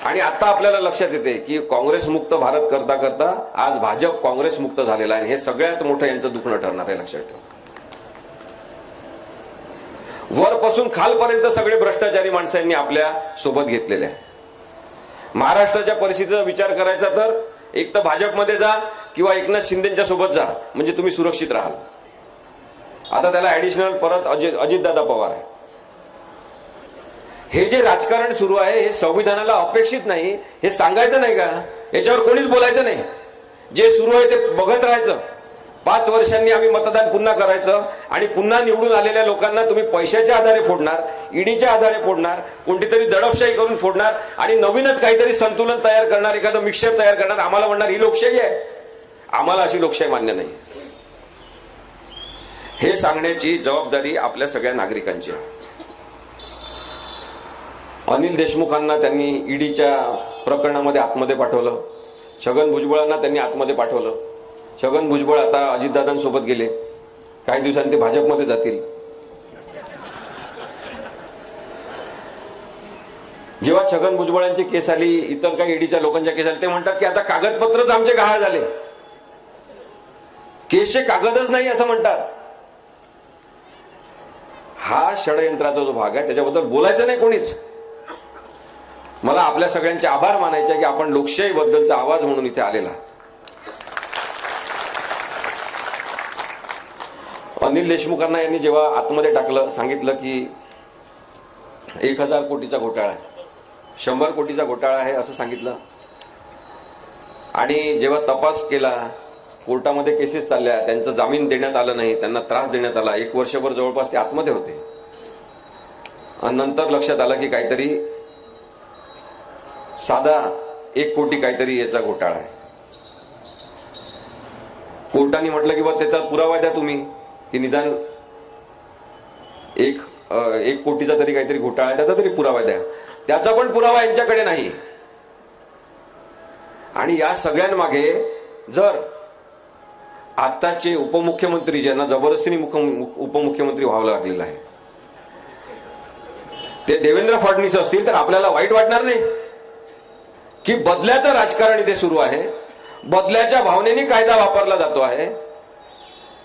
आणि आता आपल्याला लक्षात येते की काँग्रेस मुक्त भारत करता करता आज भाजप काँग्रेस मुक्त झालेला आहे. हे सगळ्यात मोठं यांचं दुखणं ठरणार आहे, लक्षात ठेवा. वरपासून खालपर्यंत सगळे भ्रष्टाचारी माणसांनी आपल्या सोबत घेतलेले आहे. महाराष्ट्राच्या परिस्थितीचा विचार करायचा तर एक तर भाजपमध्ये जा किंवा एकनाथ शिंदेच्या सोबत जा, म्हणजे तुम्ही सुरक्षित राहाल. आता त्याला ऍडिशनल परत अजितदादा पवार आहे. हे जे राजकारण सुरू आहे हे संविधानाला अपेक्षित नाही, हे सांगायचं नाही का, याच्यावर कोणीच बोलायचं नाही. जे सुरू आहे ते बघत राहायचं. 5 वर्षांनी आम्ही मतदान पुन्हा करायचं आणि पुन्हा निवडून आलेल्या लोकांना तुम्ही पैशाच्या आधारे फोडणार, ईडीच्या आधारे फोडणार, कोणतीतरी दडपशाही करून फोडणार आणि नवीनच काहीतरी संतुलन तयार करणार, एखादं मिक्सर तयार करणार. आम्हाला म्हणणार ही लोकशाही आहे. आम्हाला अशी लोकशाही मान्य नाही. हे सांगण्याची जबाबदारी आपल्या सगळ्या नागरिकांची आहे. अनिल देशमुखांना त्यांनी ईडीच्या प्रकरणामध्ये आतमध्ये पाठवलं. छगन भुजबळांना त्यांनी आतमध्ये पाठवलं. छगन भुजबळ आता अजितदादांसोबत गेले. काही दिवसांनी ते भाजपमध्ये जातील. जेव्हा छगन भुजबळांची केस आली, इतर काही ईडीच्या लोकांच्या केस आली, ते म्हणतात की आता कागदपत्रच आमचे गहाळ झाले, केसचे कागदच नाही असं म्हणतात. हा षडयंत्राचा जो भाग आहे त्याच्याबद्दल बोलायचं नाही कोणीच. मला आपल्या सगळ्यांचे आभार मानायचे की आपण लोकशाही बद्दलचा आवाज म्हणून इथे आलेला. अनिल देशमुखांना यांनी जेव्हा आतमध्ये टाकलं, सांगितलं की 1000 कोटीचा घोटाळा आहे, 100 कोटीचा घोटाळा आहे असं सांगितलं. आणि जेव्हा तपास केला, कोर्टामध्ये केसेस चालल्या, त्यांचं जामीन देण्यात आलं नाही, त्यांना त्रास देण्यात आला. 1 वर्षभर जवळपास ते आतमध्ये होते. आणि नंतर लक्षात आलं की काहीतरी साधा 1 कोटी काहीतरी याचा घोटाळा आहे. कोर्टाने म्हटलं की बा त्याचा पुरावा द्या तुम्ही, की निदान 1 कोटीचा तरी काहीतरी घोटाळा आहे, त्याचा तरी पुरावा द्या. त्याचा पण पुरावा यांच्याकडे नाही. आणि या सगळ्यांमागे जर आताचे उपमुख्यमंत्री ज्यांना जबरदस्तीने उपमुख्यमंत्री व्हावं लागलेलं आहे ते देवेंद्र फडणवीस असतील तर आपल्याला वाईट वाटणार नाही की बदल्याचं राजकारण इथे सुरू आहे, बदल्याच्या भावनेने कायदा वापरला जातो आहे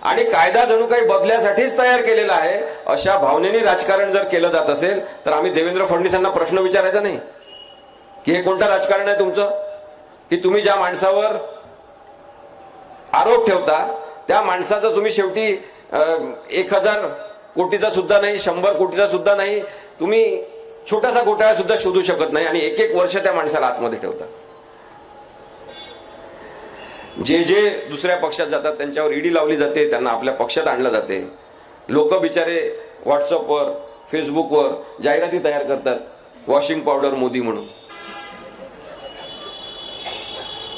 आणि कायदा जणू काही बदल्यासाठीच तयार केलेला आहे अशा भावनेने राजकारण जर केलं जात असेल तर आम्ही देवेंद्र फडणवीसांना प्रश्न विचारायचा नाही की हे कोणतं राजकारण आहे तुमचं, की तुम्ही ज्या माणसावर आरोप ठेवता त्या माणसाचं तुम्ही शेवटी 1000 कोटीचा सुद्धा नाही, 100 कोटीचा सुद्धा नाही, तुम्ही छोटासा घोटाळा सुद्धा शोधू शकत नाही आणि 1-1 वर्ष त्या माणसाला आतमध्ये ठेवता. जे दुसऱ्या पक्षात जातात त्यांच्यावर ईडी लावली जाते, त्यांना आपल्या पक्षात आणलं जाते. लोक बिचारे व्हॉट्सअपवर फेसबुकवर जाहिराती तयार करतात, वॉशिंग पावडर मोदी म्हणून.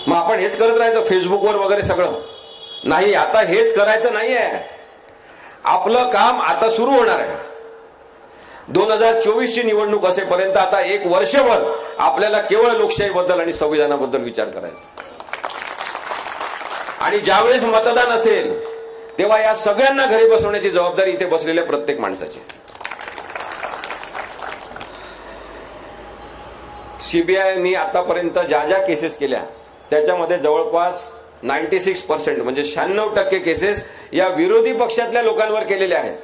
मग आपण हेच करत राहायचं फेसबुकवर वगैरे सगळं नाही. आता हेच करायचं नाहीये. आपलं काम आता सुरू होणार आहे. 2024 ची निवडणूक असेपर्यंत आता 1 वर्षभर आपल्याला केवळ लोकशाहीबद्दल आणि संविधानाबद्दल विचार करायचा. आणि ज्यावेळेस मतदान असेल तेव्हा या सगळ्यांना घरी बसवण्याची जबाबदारी इथे बसलेल्या प्रत्येक माणसाची. सीबीआयनी आतापर्यंत ज्या केसेस केल्या त्याच्यामध्ये जवळपास 96% म्हणजे 96% केसेस या विरोधी पक्षातल्या लोकांवर केलेल्या आहेत.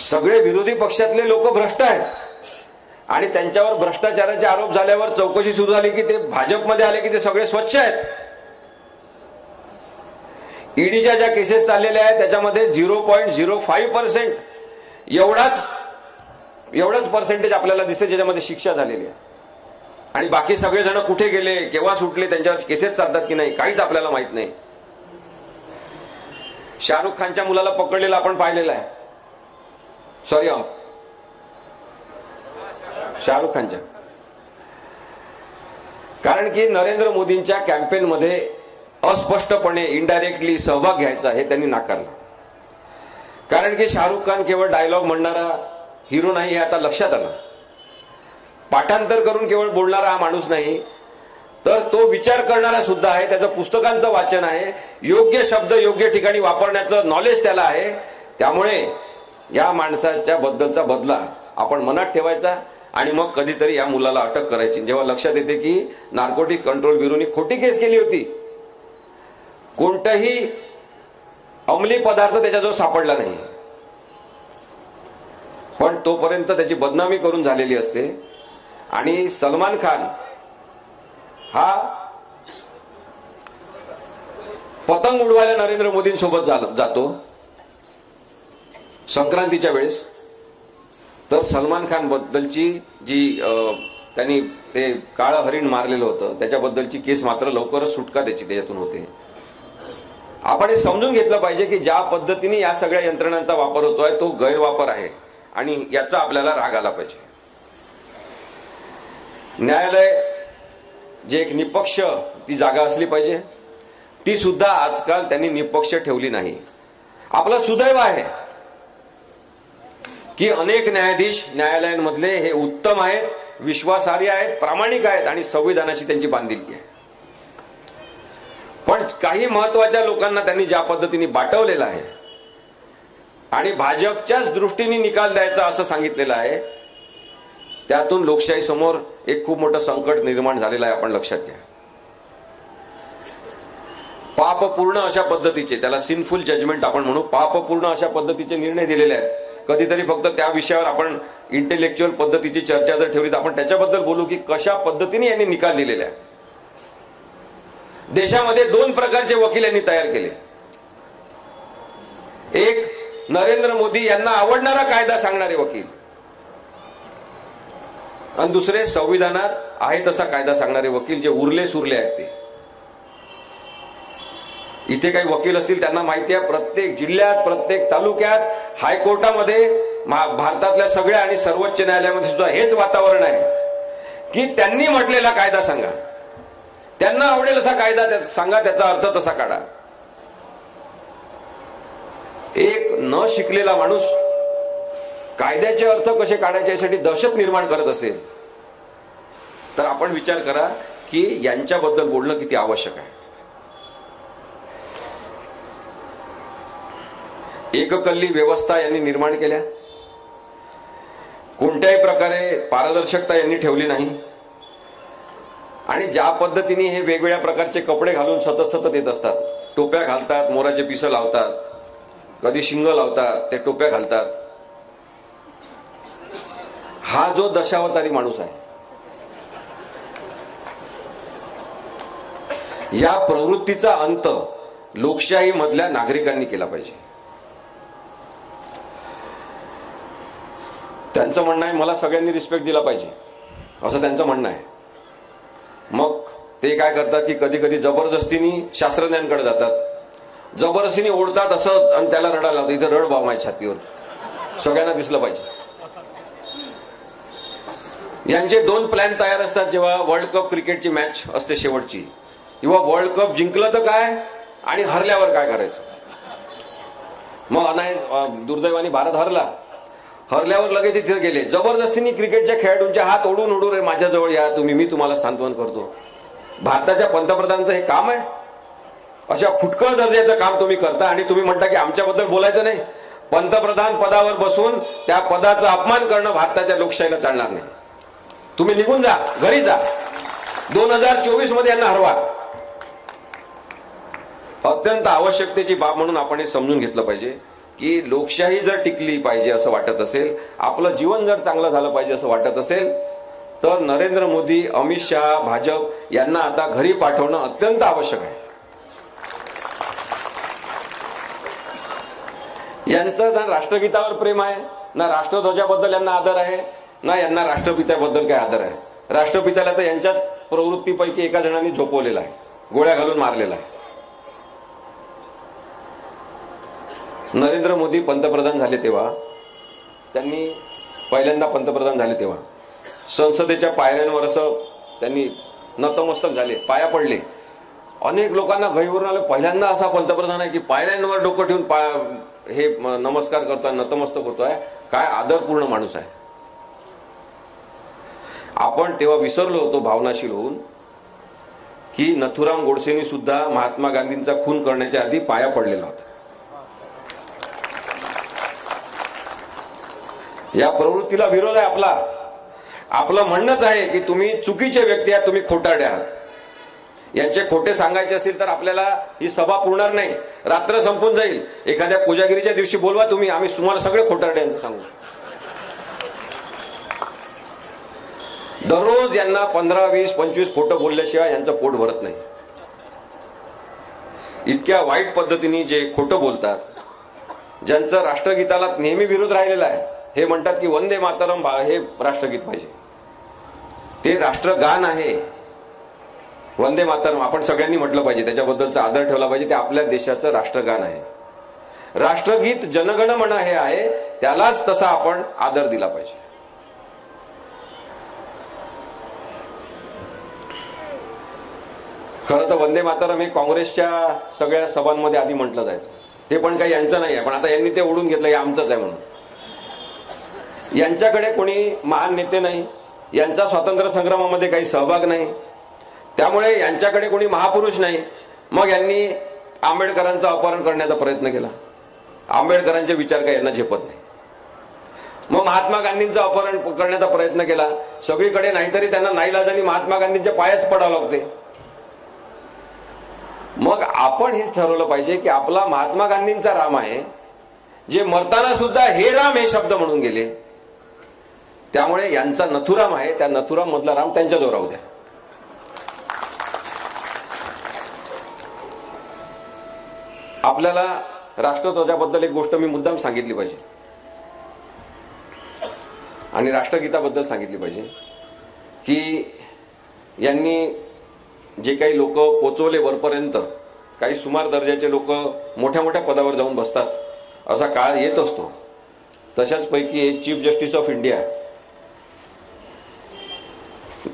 सगळे विरोधी पक्षातले लोक भ्रष्ट आहेत आणि त्यांच्यावर भ्रष्टाचाराचे आरोप झाल्यावर चौकशी सुरू झाली की ते भाजपमध्ये आले की ते सगळे स्वच्छ आहेत. ईडीच्या ज्या केसेस चाललेल्या आहेत त्याच्यामध्ये 0.05% एवढाच पर्सेंटेज आपल्याला दिसते ज्याच्यामध्ये शिक्षा झालेली आहे. आणि बाकी सगळेजण कुठे गेले, केव्हा सुटले, त्यांच्यावर केसेस चालतात की नाही काहीच आपल्याला माहित नाही. शाहरुख खानच्या मुलाला पकडलेलं आपण पाहिलेलं आहे. सॉरी शाहरुख खानच्या, कारण की नरेंद्र मोदींच्या कॅम्पेन मध्ये अस्पष्टपणे इनडायरेक्टली सहभाग घ्यायचा हे त्यांनी नाकारलं. कारण की शाहरुख खान केवळ डायलॉग म्हणणारा हिरो नाही हे आता लक्षात आलं. पाठांतर करून केवळ बोलणारा हा माणूस नाही तर तो विचार करणारा सुद्धा आहे. त्याचं पुस्तकांचं वाचन आहे, योग्य शब्द योग्य ठिकाणी वापरण्याचं नॉलेज त्याला आहे. त्यामुळे या माणसाच्या बद्दलचा बदला आपण मनात ठेवायचा आणि मग कधीतरी या मुलाला अटक करायची. जेव्हा लक्षात येते की नार्कोटिक कंट्रोल ब्युरोनी खोटी केस केली होती, कोणताही अंमली पदार्थ त्याच्याजवळ सापडला नाही, पण तोपर्यंत त्याची बदनामी करून झालेली असते. आणि सलमान खान हा पतंग उडवायला नरेंद्र मोदींसोबत जातो संक्रांतीच्या वेळेस. तर सलमान खान बद्दलची जी त्यांनी ते काळं हरिण मारलेलं होतं त्याच्याबद्दलची केस मात्र लवकरच सुटका त्याच्यातून होते. आपण हे समजून घेतलं पाहिजे की ज्या पद्धतीने या सगळ्या यंत्रणांचा वापर होतोय तो गैरवापर आहे आणि याचा आपल्याला राग आला पाहिजे. न्यायालय जे एक निपक्ष ती जागा असली पाहिजे ती सुद्धा आजकाल त्यांनी निपक्ष ठेवली नाही. आपलं सुदैव आहे की अनेक न्यायाधीश न्यायालयांमधले हे उत्तम आहेत, विश्वासार्ह आहेत, प्रामाणिक आहेत आणि संविधानाशी त्यांची बांधिलकी आहे. पण काही महत्वाच्या लोकांना त्यांनी ज्या पद्धतीने बाटवलेलं आहे आणि भाजपच्याच दृष्टीने निकाल द्यायचा असं सांगितलेलं आहे त्यातून लोकशाही समोर एक खूप मोठं संकट निर्माण झालेलं आहे. आपण लक्षात घ्या. पापपूर्ण अशा पद्धतीचे, त्याला सिनफुल जजमेंट आपण म्हणू, पापपूर्ण अशा पद्धतीचे निर्णय दिलेले आहेत. कधीतरी फक्त त्या विषयावर आपण इंटेलेक्च्युअल पद्धतीची चर्चा जर ठेवली तर आपण त्याच्याबद्दल बोलू की कशा पद्धतीने यांनी निकाल दिलेले आहेत. देशामध्ये 2 प्रकारचे वकील यांनी तयार केले. एक नरेंद्र मोदी यांना आवडणारा कायदा सांगणारे वकील आणि दुसरे संविधानात आहे तसा कायदा सांगणारे वकील जे उरले सुरले आहेत. ते इथे काही वकील असतील त्यांना माहिती आहे प्रत्येक जिल्ह्यात प्रत्येक तालुक्यात हायकोर्टामध्ये भारतातल्या सगळ्या आणि सर्वोच्च न्यायालयामध्ये सुद्धा हेच वातावरण आहे की त्यांनी म्हटलेला कायदा सांगा, त्यांना आवडेल असा कायदा सांगा, त्याचा अर्थ तसा काढा. एक न शिकलेला माणूस कायद्याचे अर्थ कसे काढायचे यासाठी दहशत निर्माण करत असेल तर आपण विचार करा की यांच्याबद्दल बोलणं किती आवश्यक आहे. एककल्ली व्यवस्था यांनी निर्माण केल्या. कोणत्याही प्रकारे पारदर्शकता यांनी ठेवली नाही. आणि ज्या पद्धतीने हे वेगवेगळ्या प्रकारचे कपडे घालून सतत येत असतात, टोप्या घालतात, मोराचे पिसं लावतात, कधी शिंग लावतात, ते टोप्या घालतात. हा जो दशावतारी माणूस आहे, या प्रवृत्तीचा अंत लोकशाही मधल्या नागरिकांनी केला पाहिजे. त्यांचं म्हणणं आहे मला सगळ्यांनी रिस्पेक्ट दिला पाहिजे, असं त्यांचं म्हणणं आहे. मग ते काय करतात की कधी कधी जबरदस्तीने शास्त्रज्ञांकडे जातात, जबरदस्तीने ओढतात असं, आणि त्याला रडायला लावतात. इथं रड भाव माझ्या छातीवर, सगळ्यांना दिसलं पाहिजे. यांचे दोन प्लॅन तयार असतात जेव्हा वर्ल्ड कप क्रिकेटची मॅच असते शेवटची, किंवा वर्ल्ड कप जिंकलं तर काय आणि हरल्यावर काय करायचं. मग दुर्दैवाने भारत हरल्यावर लगेच तिथे गेले, जबरदस्तीने क्रिकेटच्या खेळाडूंच्या हात ओढून रे माझ्याजवळ या तुम्ही, मी तुम्हाला सांत्वन करतो. भारताच्या पंतप्रधानांचं हे काम आहे? अशा फुटकळ दर्जाचं काम तुम्ही करता आणि तुम्ही म्हणता की आमच्याबद्दल बोलायचं नाही. पंतप्रधान पदावर बसून त्या पदाचा अपमान करणं भारताच्या लोकशाहीला चालणार नाही. तुम्ही निघून जा, घरी जा. 2024 मध्ये यांना हरवा. अत्यंत आवश्यकतेची बाब म्हणून आपण हे समजून घेतलं पाहिजे की लोकशाही जर टिकली पाहिजे असं वाटत असेल, आपलं जीवन जर चांगलं झालं पाहिजे असं वाटत असेल, तर नरेंद्र मोदी, अमित शहा, भाजप यांना आता घरी पाठवणं अत्यंत आवश्यक आहे. यांचं ना राष्ट्रगीतावर प्रेम आहे, ना राष्ट्रध्वजाबद्दल यांना आदर आहे, ना यांना राष्ट्रपित्याबद्दल काय आदर आहे. राष्ट्रपित्याला तर यांच्याच प्रवृत्तीपैकी एका जणांनी झोपवलेला आहे, गोळ्या घालून मारलेला आहे. नरेंद्र मोदी पंतप्रधान झाले तेव्हा, त्यांनी पहिल्यांदा पंतप्रधान झाले तेव्हा संसदेच्या पायऱ्यांवर असं त्यांनी नतमस्तक झाले, पाया पडले. अनेक लोकांना गैरवरून आलं, पहिल्यांदा असा पंतप्रधान आहे की पायऱ्यांवर डोकं ठेवून हे नमस्कार करतोय, नतमस्तक होतोय. काय आदरपूर्ण माणूस आहे. आपण तेव्हा विसरलो होतो भावनाशील होऊन की नथुराम गोडसेंनी सुद्धा महात्मा गांधींचा खून करण्याच्या आधी पाया पडलेला होता. या प्रवृत्तीला विरोध आहे आपला. आपलं म्हणणंच आहे की तुम्ही चुकीचे व्यक्ती आहात, तुम्ही खोटारडे आहात. यांचे खोटे सांगायचे असतील तर आपल्याला ही सभा पुरणार नाही, रात्र संपून जाईल. एखाद्या कोजागिरीच्या दिवशी बोलवा तुम्ही, आम्ही तुम्हाला सगळे खोटारडे यांचं सांगू. दररोज यांना 15, 20, 25 खोटं बोलल्याशिवाय यांचं पोट भरत नाही. इतक्या वाईट पद्धतीने जे खोटं बोलतात, ज्यांचं राष्ट्रगीताला नेहमी विरोध राहिलेला आहे, हे म्हणतात की वंदे मातरम हे राष्ट्रगीत पाहिजे. ते राष्ट्रगान आहे. वंदे मातरम आपण सगळ्यांनी म्हटलं पाहिजे, त्याच्याबद्दलचा आदर ठेवला पाहिजे. ते आपल्या देशाचं राष्ट्रगान आहे. राष्ट्रगीत जनगण मन हे आहे, त्यालाच तसा आपण आदर दिला पाहिजे. खरं तर वंदे मातरम हे काँग्रेसच्या सगळ्या सभांमध्ये आधी म्हटलं जायचं. हे पण काही यांचं नाही आहे, पण आता यांनी ते ओढून घेतलं की आमचंच आहे म्हणून. यांच्याकडे कोणी महान नेते नाही, यांचा स्वातंत्र्य संग्रामामध्ये काही सहभाग नाही, त्यामुळे यांच्याकडे कोणी महापुरुष नाही. मग यांनी आंबेडकरांचं अपहरण करण्याचा प्रयत्न केला. आंबेडकरांचे विचार काही यांना झेपत नाही. मग महात्मा गांधींचं अपहरण करण्याचा प्रयत्न केला सगळीकडे, नाहीतरी त्यांना नाईलाजाने महात्मा गांधींच्या पायाच पडावं लागते. मग आपण हेच ठरवलं पाहिजे की आपला महात्मा गांधींचा राम आहे, जे मरताना सुद्धा हे राम हे शब्द म्हणून गेले. त्यामुळे यांचा नथुराम आहे, त्या नथुराम मधला राम त्यांच्याजवळ राहू द्या. आपल्याला राष्ट्रध्वजाबद्दल एक गोष्ट मी मुद्दाम सांगितली पाहिजे आणि राष्ट्रगीताबद्दल सांगितली पाहिजे की यांनी जे काही लोक पोचवले वरपर्यंत, काही सुमार दर्जाचे लोक मोठ्या मोठ्या पदावर जाऊन बसतात, असा काळ येत असतो. तशाच पैकी एक chief justice of India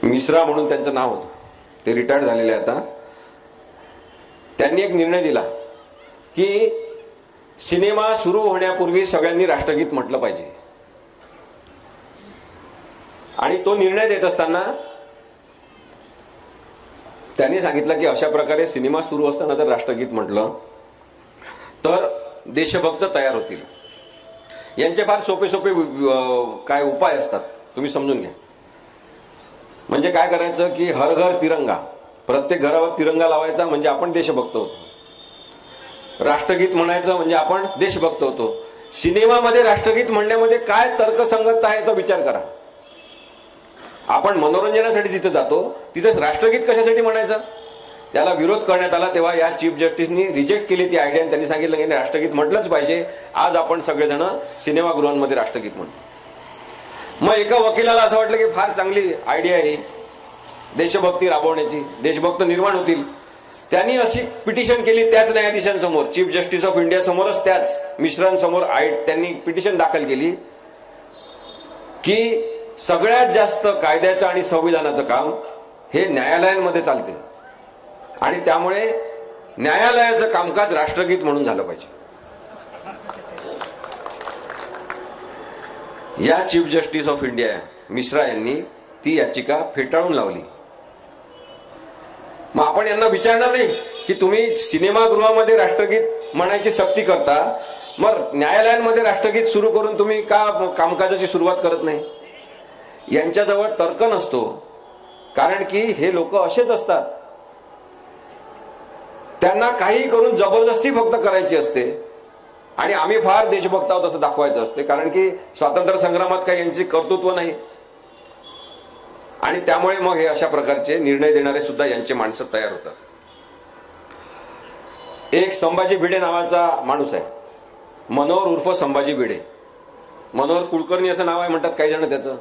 Mishra म्हणून त्यांचं नाव होतं, ते रिटायर्ड झालेले आता. त्यांनी एक निर्णय दिला की सिनेमा सुरू होण्यापूर्वी सगळ्यांनी राष्ट्रगीत म्हटलं पाहिजे. आणि तो निर्णय देत असताना त्यांनी सांगितलं की अशा प्रकारे सिनेमा सुरू असताना जर राष्ट्रगीत म्हटलं तर देशभक्त तयार होतील. यांचे फार सोपे सोपे काय उपाय असतात, तुम्ही समजून घ्या. म्हणजे काय करायचं की हर घर तिरंगा, प्रत्येक घरावर तिरंगा लावायचा म्हणजे आपण देशभक्त होतो. राष्ट्रगीत म्हणायचं म्हणजे आपण देशभक्त होतो. सिनेमामध्ये राष्ट्रगीत म्हणण्यामध्ये काय तर्कसंगतता आहे याचा विचार करा. आपण मनोरंजनासाठी जिथे जातो तिथेच राष्ट्रगीत कशासाठी म्हणायचं. त्याला विरोध करण्यात आला तेव्हा या चीफ जस्टिसनी रिजेक्ट केली ती आयडिया. त्यांनी सांगितलं की राष्ट्रगीत म्हटलंच पाहिजे. आज आपण सगळेजण सिनेमागृहांमध्ये राष्ट्रगीत म्हणतो. मग एका वकिलाला असं वाटलं की फार चांगली आयडिया आहे देशभक्ती राबवण्याची, देशभक्त निर्माण होतील. त्यांनी अशी पिटिशन केली त्याच न्यायाधीशांसमोर, चीफ जस्टिस ऑफ इंडिया समोरच, त्याच मिश्रांसमोर त्यांनी पिटिशन दाखल केली की सगळ्यात जास्त कायद्याचं आणि संविधानाचं काम हे न्यायालयांमध्ये चालते आणि त्यामुळे न्यायालयाचं कामकाज राष्ट्रगीत म्हणून झालं पाहिजे. या chief justice of India Mishra यांनी ती याचिका फेटाळून लावली. मग आपण यांना विचारणार नाही की तुम्ही सिनेमागृहामध्ये राष्ट्रगीत म्हणायची सक्ती करता, मग न्यायालयांमध्ये राष्ट्रगीत सुरू करून तुम्ही का कामकाजाची सुरुवात करत नाही. यांच्याजवळ तर्क नसतो, कारण की हे लोक असेच असतात. त्यांना काही करून जबरदस्ती फक्त करायची असते आणि आम्ही फार देशभक्त आहोत असं दाखवायचं असते, कारण की स्वातंत्र्य संग्रामात काही यांची कर्तृत्व नाही. आणि त्यामुळे मग हे अशा प्रकारचे निर्णय देणारे सुद्धा यांचे माणसं तयार होतात. एक संभाजी भिडे नावाचा माणूस आहे, मनोहर उर्फ संभाजी भिडे. मनोहर कुलकर्णी असं नाव आहे म्हणतात काही जण त्याचं.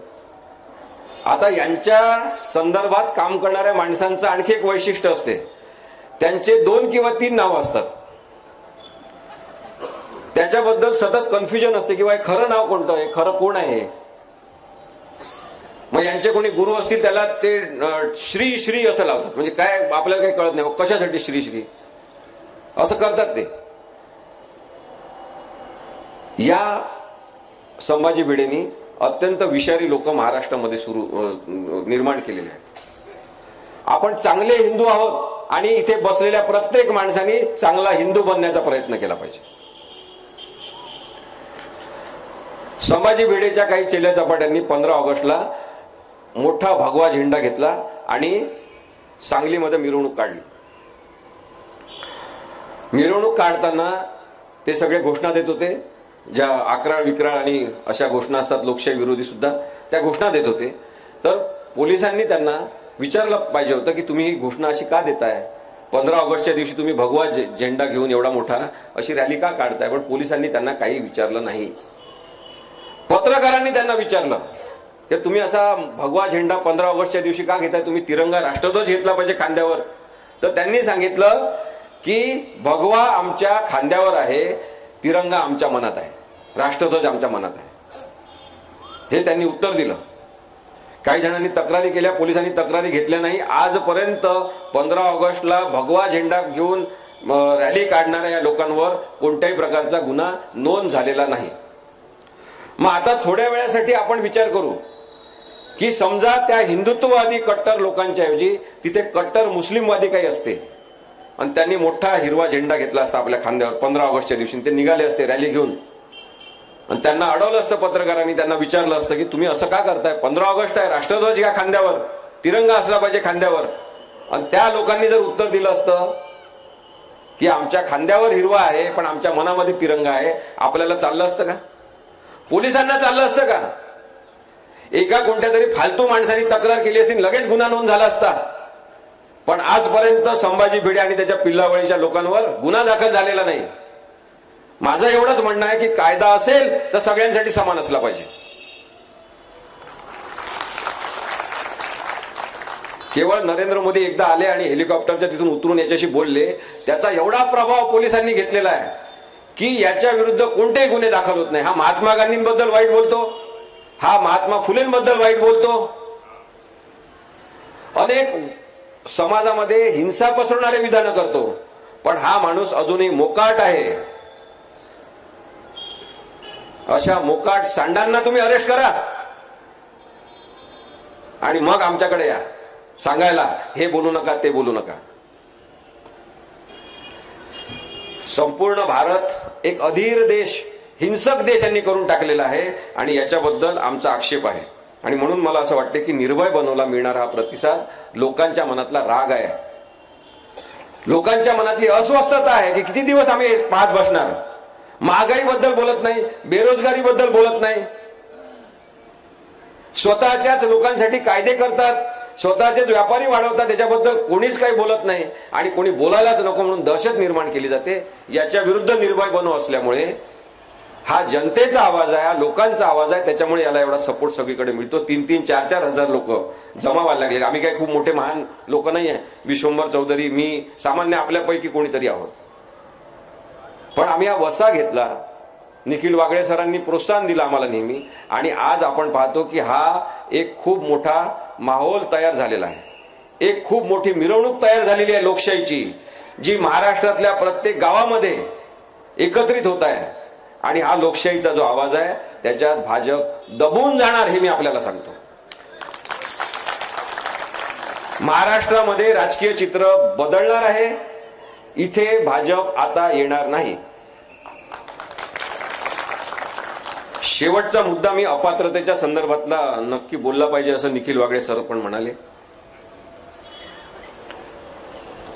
आता यांच्या संदर्भात काम करणाऱ्या माणसांचं आणखी एक वैशिष्ट्य असते, त्यांचे 2 किंवा 3 नाव असतात. त्याच्याबद्दल सतत कन्फ्युजन असते की खरं नाव कोणतं आहे, खरं कोण आहे. मग यांचे कोणी गुरु असतील त्याला ते श्री श्री असं लावतात, म्हणजे काय आपल्याला काही कळत नाही कशासाठी श्री श्री असं करतात ते. या संभाजी भिडेंनी अत्यंत विषारी लोक महाराष्ट्रामध्ये निर्माण केलेले आहेत. आपण चांगले हिंदू आहोत आणि इथे बसलेल्या प्रत्येक माणसाने चांगला हिंदू बनण्याचा प्रयत्न केला पाहिजे. संभाजी भिडेच्या काही चेल्या चपाट्यांनी 15 ऑगस्टला मोठा भगवा झेंडा घेतला आणि सांगलीमध्ये मिरवणूक काढली. मिरवणूक काढताना ते सगळे घोषणा देत होते, ज्या अकराळ विक्राळ आणि अशा घोषणा असतात लोकशाही विरोधी सुद्धा, त्या घोषणा देत होते. तर पोलिसांनी त्यांना विचारलं पाहिजे होतं की तुम्ही ही घोषणा अशी का देताय, 15 ऑगस्टच्या दिवशी तुम्ही भगवा झेंडा घेऊन एवढा मोठा अशी रॅली का काढताय. पण पोलिसांनी त्यांना काही विचारलं नाही. पत्रकारांनी त्यांना विचारलं की तुम्ही असा भगवा झेंडा 15 ऑगस्टच्या दिवशी का घेताय, तुम्ही तिरंगा राष्ट्रध्वज घेतला पाहिजे खांद्यावर. तर त्यांनी सांगितलं की भगवा आमच्या खांद्यावर आहे, तिरंगा आमच्या मनात आहे, राष्ट्रध्वज आमच्या मनात आहे. हे त्यांनी उत्तर दिलं. काही जणांनी तक्रारी केल्या, पोलिसांनी तक्रारी घेतल्या नाही. आजपर्यंत 15 ऑगस्टला भगवा झेंडा घेऊन रॅली काढणाऱ्या या लोकांवर कोणत्याही प्रकारचा गुन्हा नोंद झालेला नाही. मग आता थोड्या वेळासाठी आपण विचार करू की समजा त्या हिंदुत्ववादी कट्टर लोकांच्या ऐवजी तिथे कट्टर मुस्लिमवादी काही असते आणि त्यांनी मोठा हिरवा झेंडा घेतला असता आपल्या खांद्यावर 15 ऑगस्टच्या दिवशी, ते निघाले असते रॅली घेऊन आणि त्यांना अडवलं असतं पत्रकारांनी, त्यांना विचारलं असतं की तुम्ही असं का करताय, 15 ऑगस्ट आहे, राष्ट्रध्वज घ्या खांद्यावर, तिरंगा असला पाहिजे खांद्यावर. आणि त्या लोकांनी जर उत्तर दिलं असतं की आमच्या खांद्यावर हिरवा आहे पण आमच्या मनामध्ये तिरंगा आहे, आपल्याला चाललं असतं का, पोलिसांना चाललं असतं का. एका कोणत्या तरी फालतू माणसाने तक्रार केली असती, लगेच गुन्हा नोंद झाला असता. पण आजपर्यंत संभाजी भिडे आणि त्याच्या पिल्लावळीच्या लोकांवर गुन्हा दाखल झालेला नाही. माझं एवढंच म्हणणं आहे की कायदा असेल तर सगळ्यांसाठी समान असला पाहिजे. केवळ नरेंद्र मोदी एकदा आले आणि हेलिकॉप्टरच्या तिथून उतरून याच्याशी बोलले, त्याचा एवढा प्रभाव पोलिसांनी घेतलेला आहे की याच्या विरुद्ध कोणतेही गुन्हे दाखल होत नाही. हा महात्मा गांधींबद्दल वाईट बोलतो, हा महात्मा फुलेंबद्दल वाईट बोलतो, अनेक समाजामध्ये हिंसा पसरवणारे विधान करतो, पण हा माणूस अजूनही मोकाट आहे. अशा मोकाट सांडांना तुम्ही अरेस्ट करा आणि मग आमच्याकडे या सांगायला हे बोलू नका ते बोलू नका. संपूर्ण भारत एक अधीर देश, हिंसक देश यांनी करून टाकलेला आहे आणि याच्याबद्दल आमचा आक्षेप आहे. आणि म्हणून मला असं वाटते की निर्भय बनवला मिळणारा हा प्रतिसाद लोकांच्या मनातला राग आहे, लोकांच्या मनातली अस्वस्थता आहे की किती दिवस आम्ही पाहत बसणार. महागाईबद्दल बोलत नाही, बेरोजगारीबद्दल बोलत नाही, स्वतःच्याच लोकांसाठी कायदे करतात, स्वतःचेच व्यापारी वाढवतात, त्याच्याबद्दल कोणीच काही बोलत नाही आणि कोणी बोलायलाच नको म्हणून दहशत निर्माण केली जाते. याच्या विरुद्ध निर्भय बनव असल्यामुळे हा जनतेचा आवाज आहे, हा लोकांचा आवाज आहे, त्याच्यामुळे याला एवढा सपोर्ट सगळीकडे मिळतो. 3-3, 4-4 हजार लोक जमा व्हायला लागले. आम्ही काही खूप मोठे महान लोक नाही आहे, विश्वंभर चौधरी, मी सामान्य आपल्यापैकी कोणीतरी आहोत. पण आम्ही हा वसा घेतला, निखिल वागळे सरांनी प्रोत्साहन दिलं आम्हाला नेहमी, आणि आज आपण पाहतो की हा एक खूप मोठा माहोल तयार झालेला आहे, एक खूप मोठी मिरवणूक तयार झालेली आहे लोकशाहीची, जी महाराष्ट्रातल्या प्रत्येक गावामध्ये एकत्रित होत आहे. आणि हा लोकशाहीचा जो आवाज आहे त्याच्यात भाजप दबून जाणार हे मी आपल्याला सांगतो. महाराष्ट्रामध्ये राजकीय चित्र बदलणार आहे, इथे भाजप आता येणार नाही. शेवटचा मुद्दा मी अपात्रतेच्या संदर्भातला नक्की बोलला पाहिजे असं निखिल वागळे सर पण म्हणाले.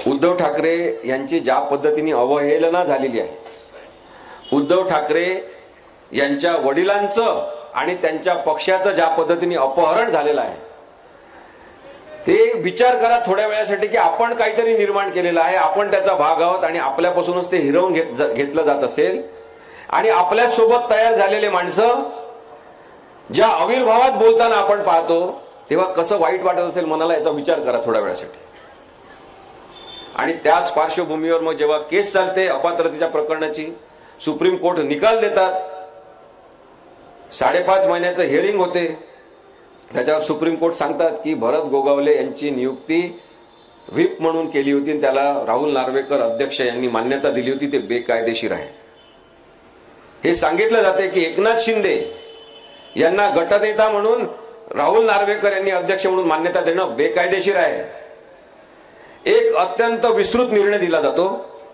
उद्धव ठाकरे यांची ज्या पद्धतीने अवहेलना झालेली आहे, उद्धव ठाकरे यांच्या वडिलांचं आणि त्यांच्या पक्षाचं ज्या पद्धतीने अपहरण झालेलं आहे, ते विचार करा थोड्या वेळासाठी की आपण काहीतरी निर्माण केलेलं आहे, आपण त्याचा भाग आहोत आणि आपल्यापासूनच ते हिरवून घेतलं जात असेल आणि आपल्या सोबत तयार झालेले माणसं ज्या आविर्भावात बोलताना आपण पाहतो तेव्हा कसं वाईट वाटत असेल मनाला, याचा विचार करा थोड्या वेळासाठी. आणि त्याच पार्श्वभूमीवर मग जेव्हा केस चालते अपात्रतेच्या प्रकरणाची, सुप्रीम कोर्ट निकाल देतात, 5.5 महिन्याचं हिअरिंग होते, त्याच्यावर सुप्रीम कोर्ट सांगतात की भरत गोगावले यांची नियुक्ती व्हिप म्हणून केली होती आणि त्याला राहुल नार्वेकर अध्यक्ष यांनी मान्यता दिली होती, ते बेकायदेशीर आहे. हे सांगितलं जाते की एकनाथ शिंदे यांना गटनेता म्हणून राहुल नार्वेकर यांनी अध्यक्ष म्हणून मान्यता देणं बेकायदेशीर आहे. एक अत्यंत विस्तृत निर्णय दिला जातो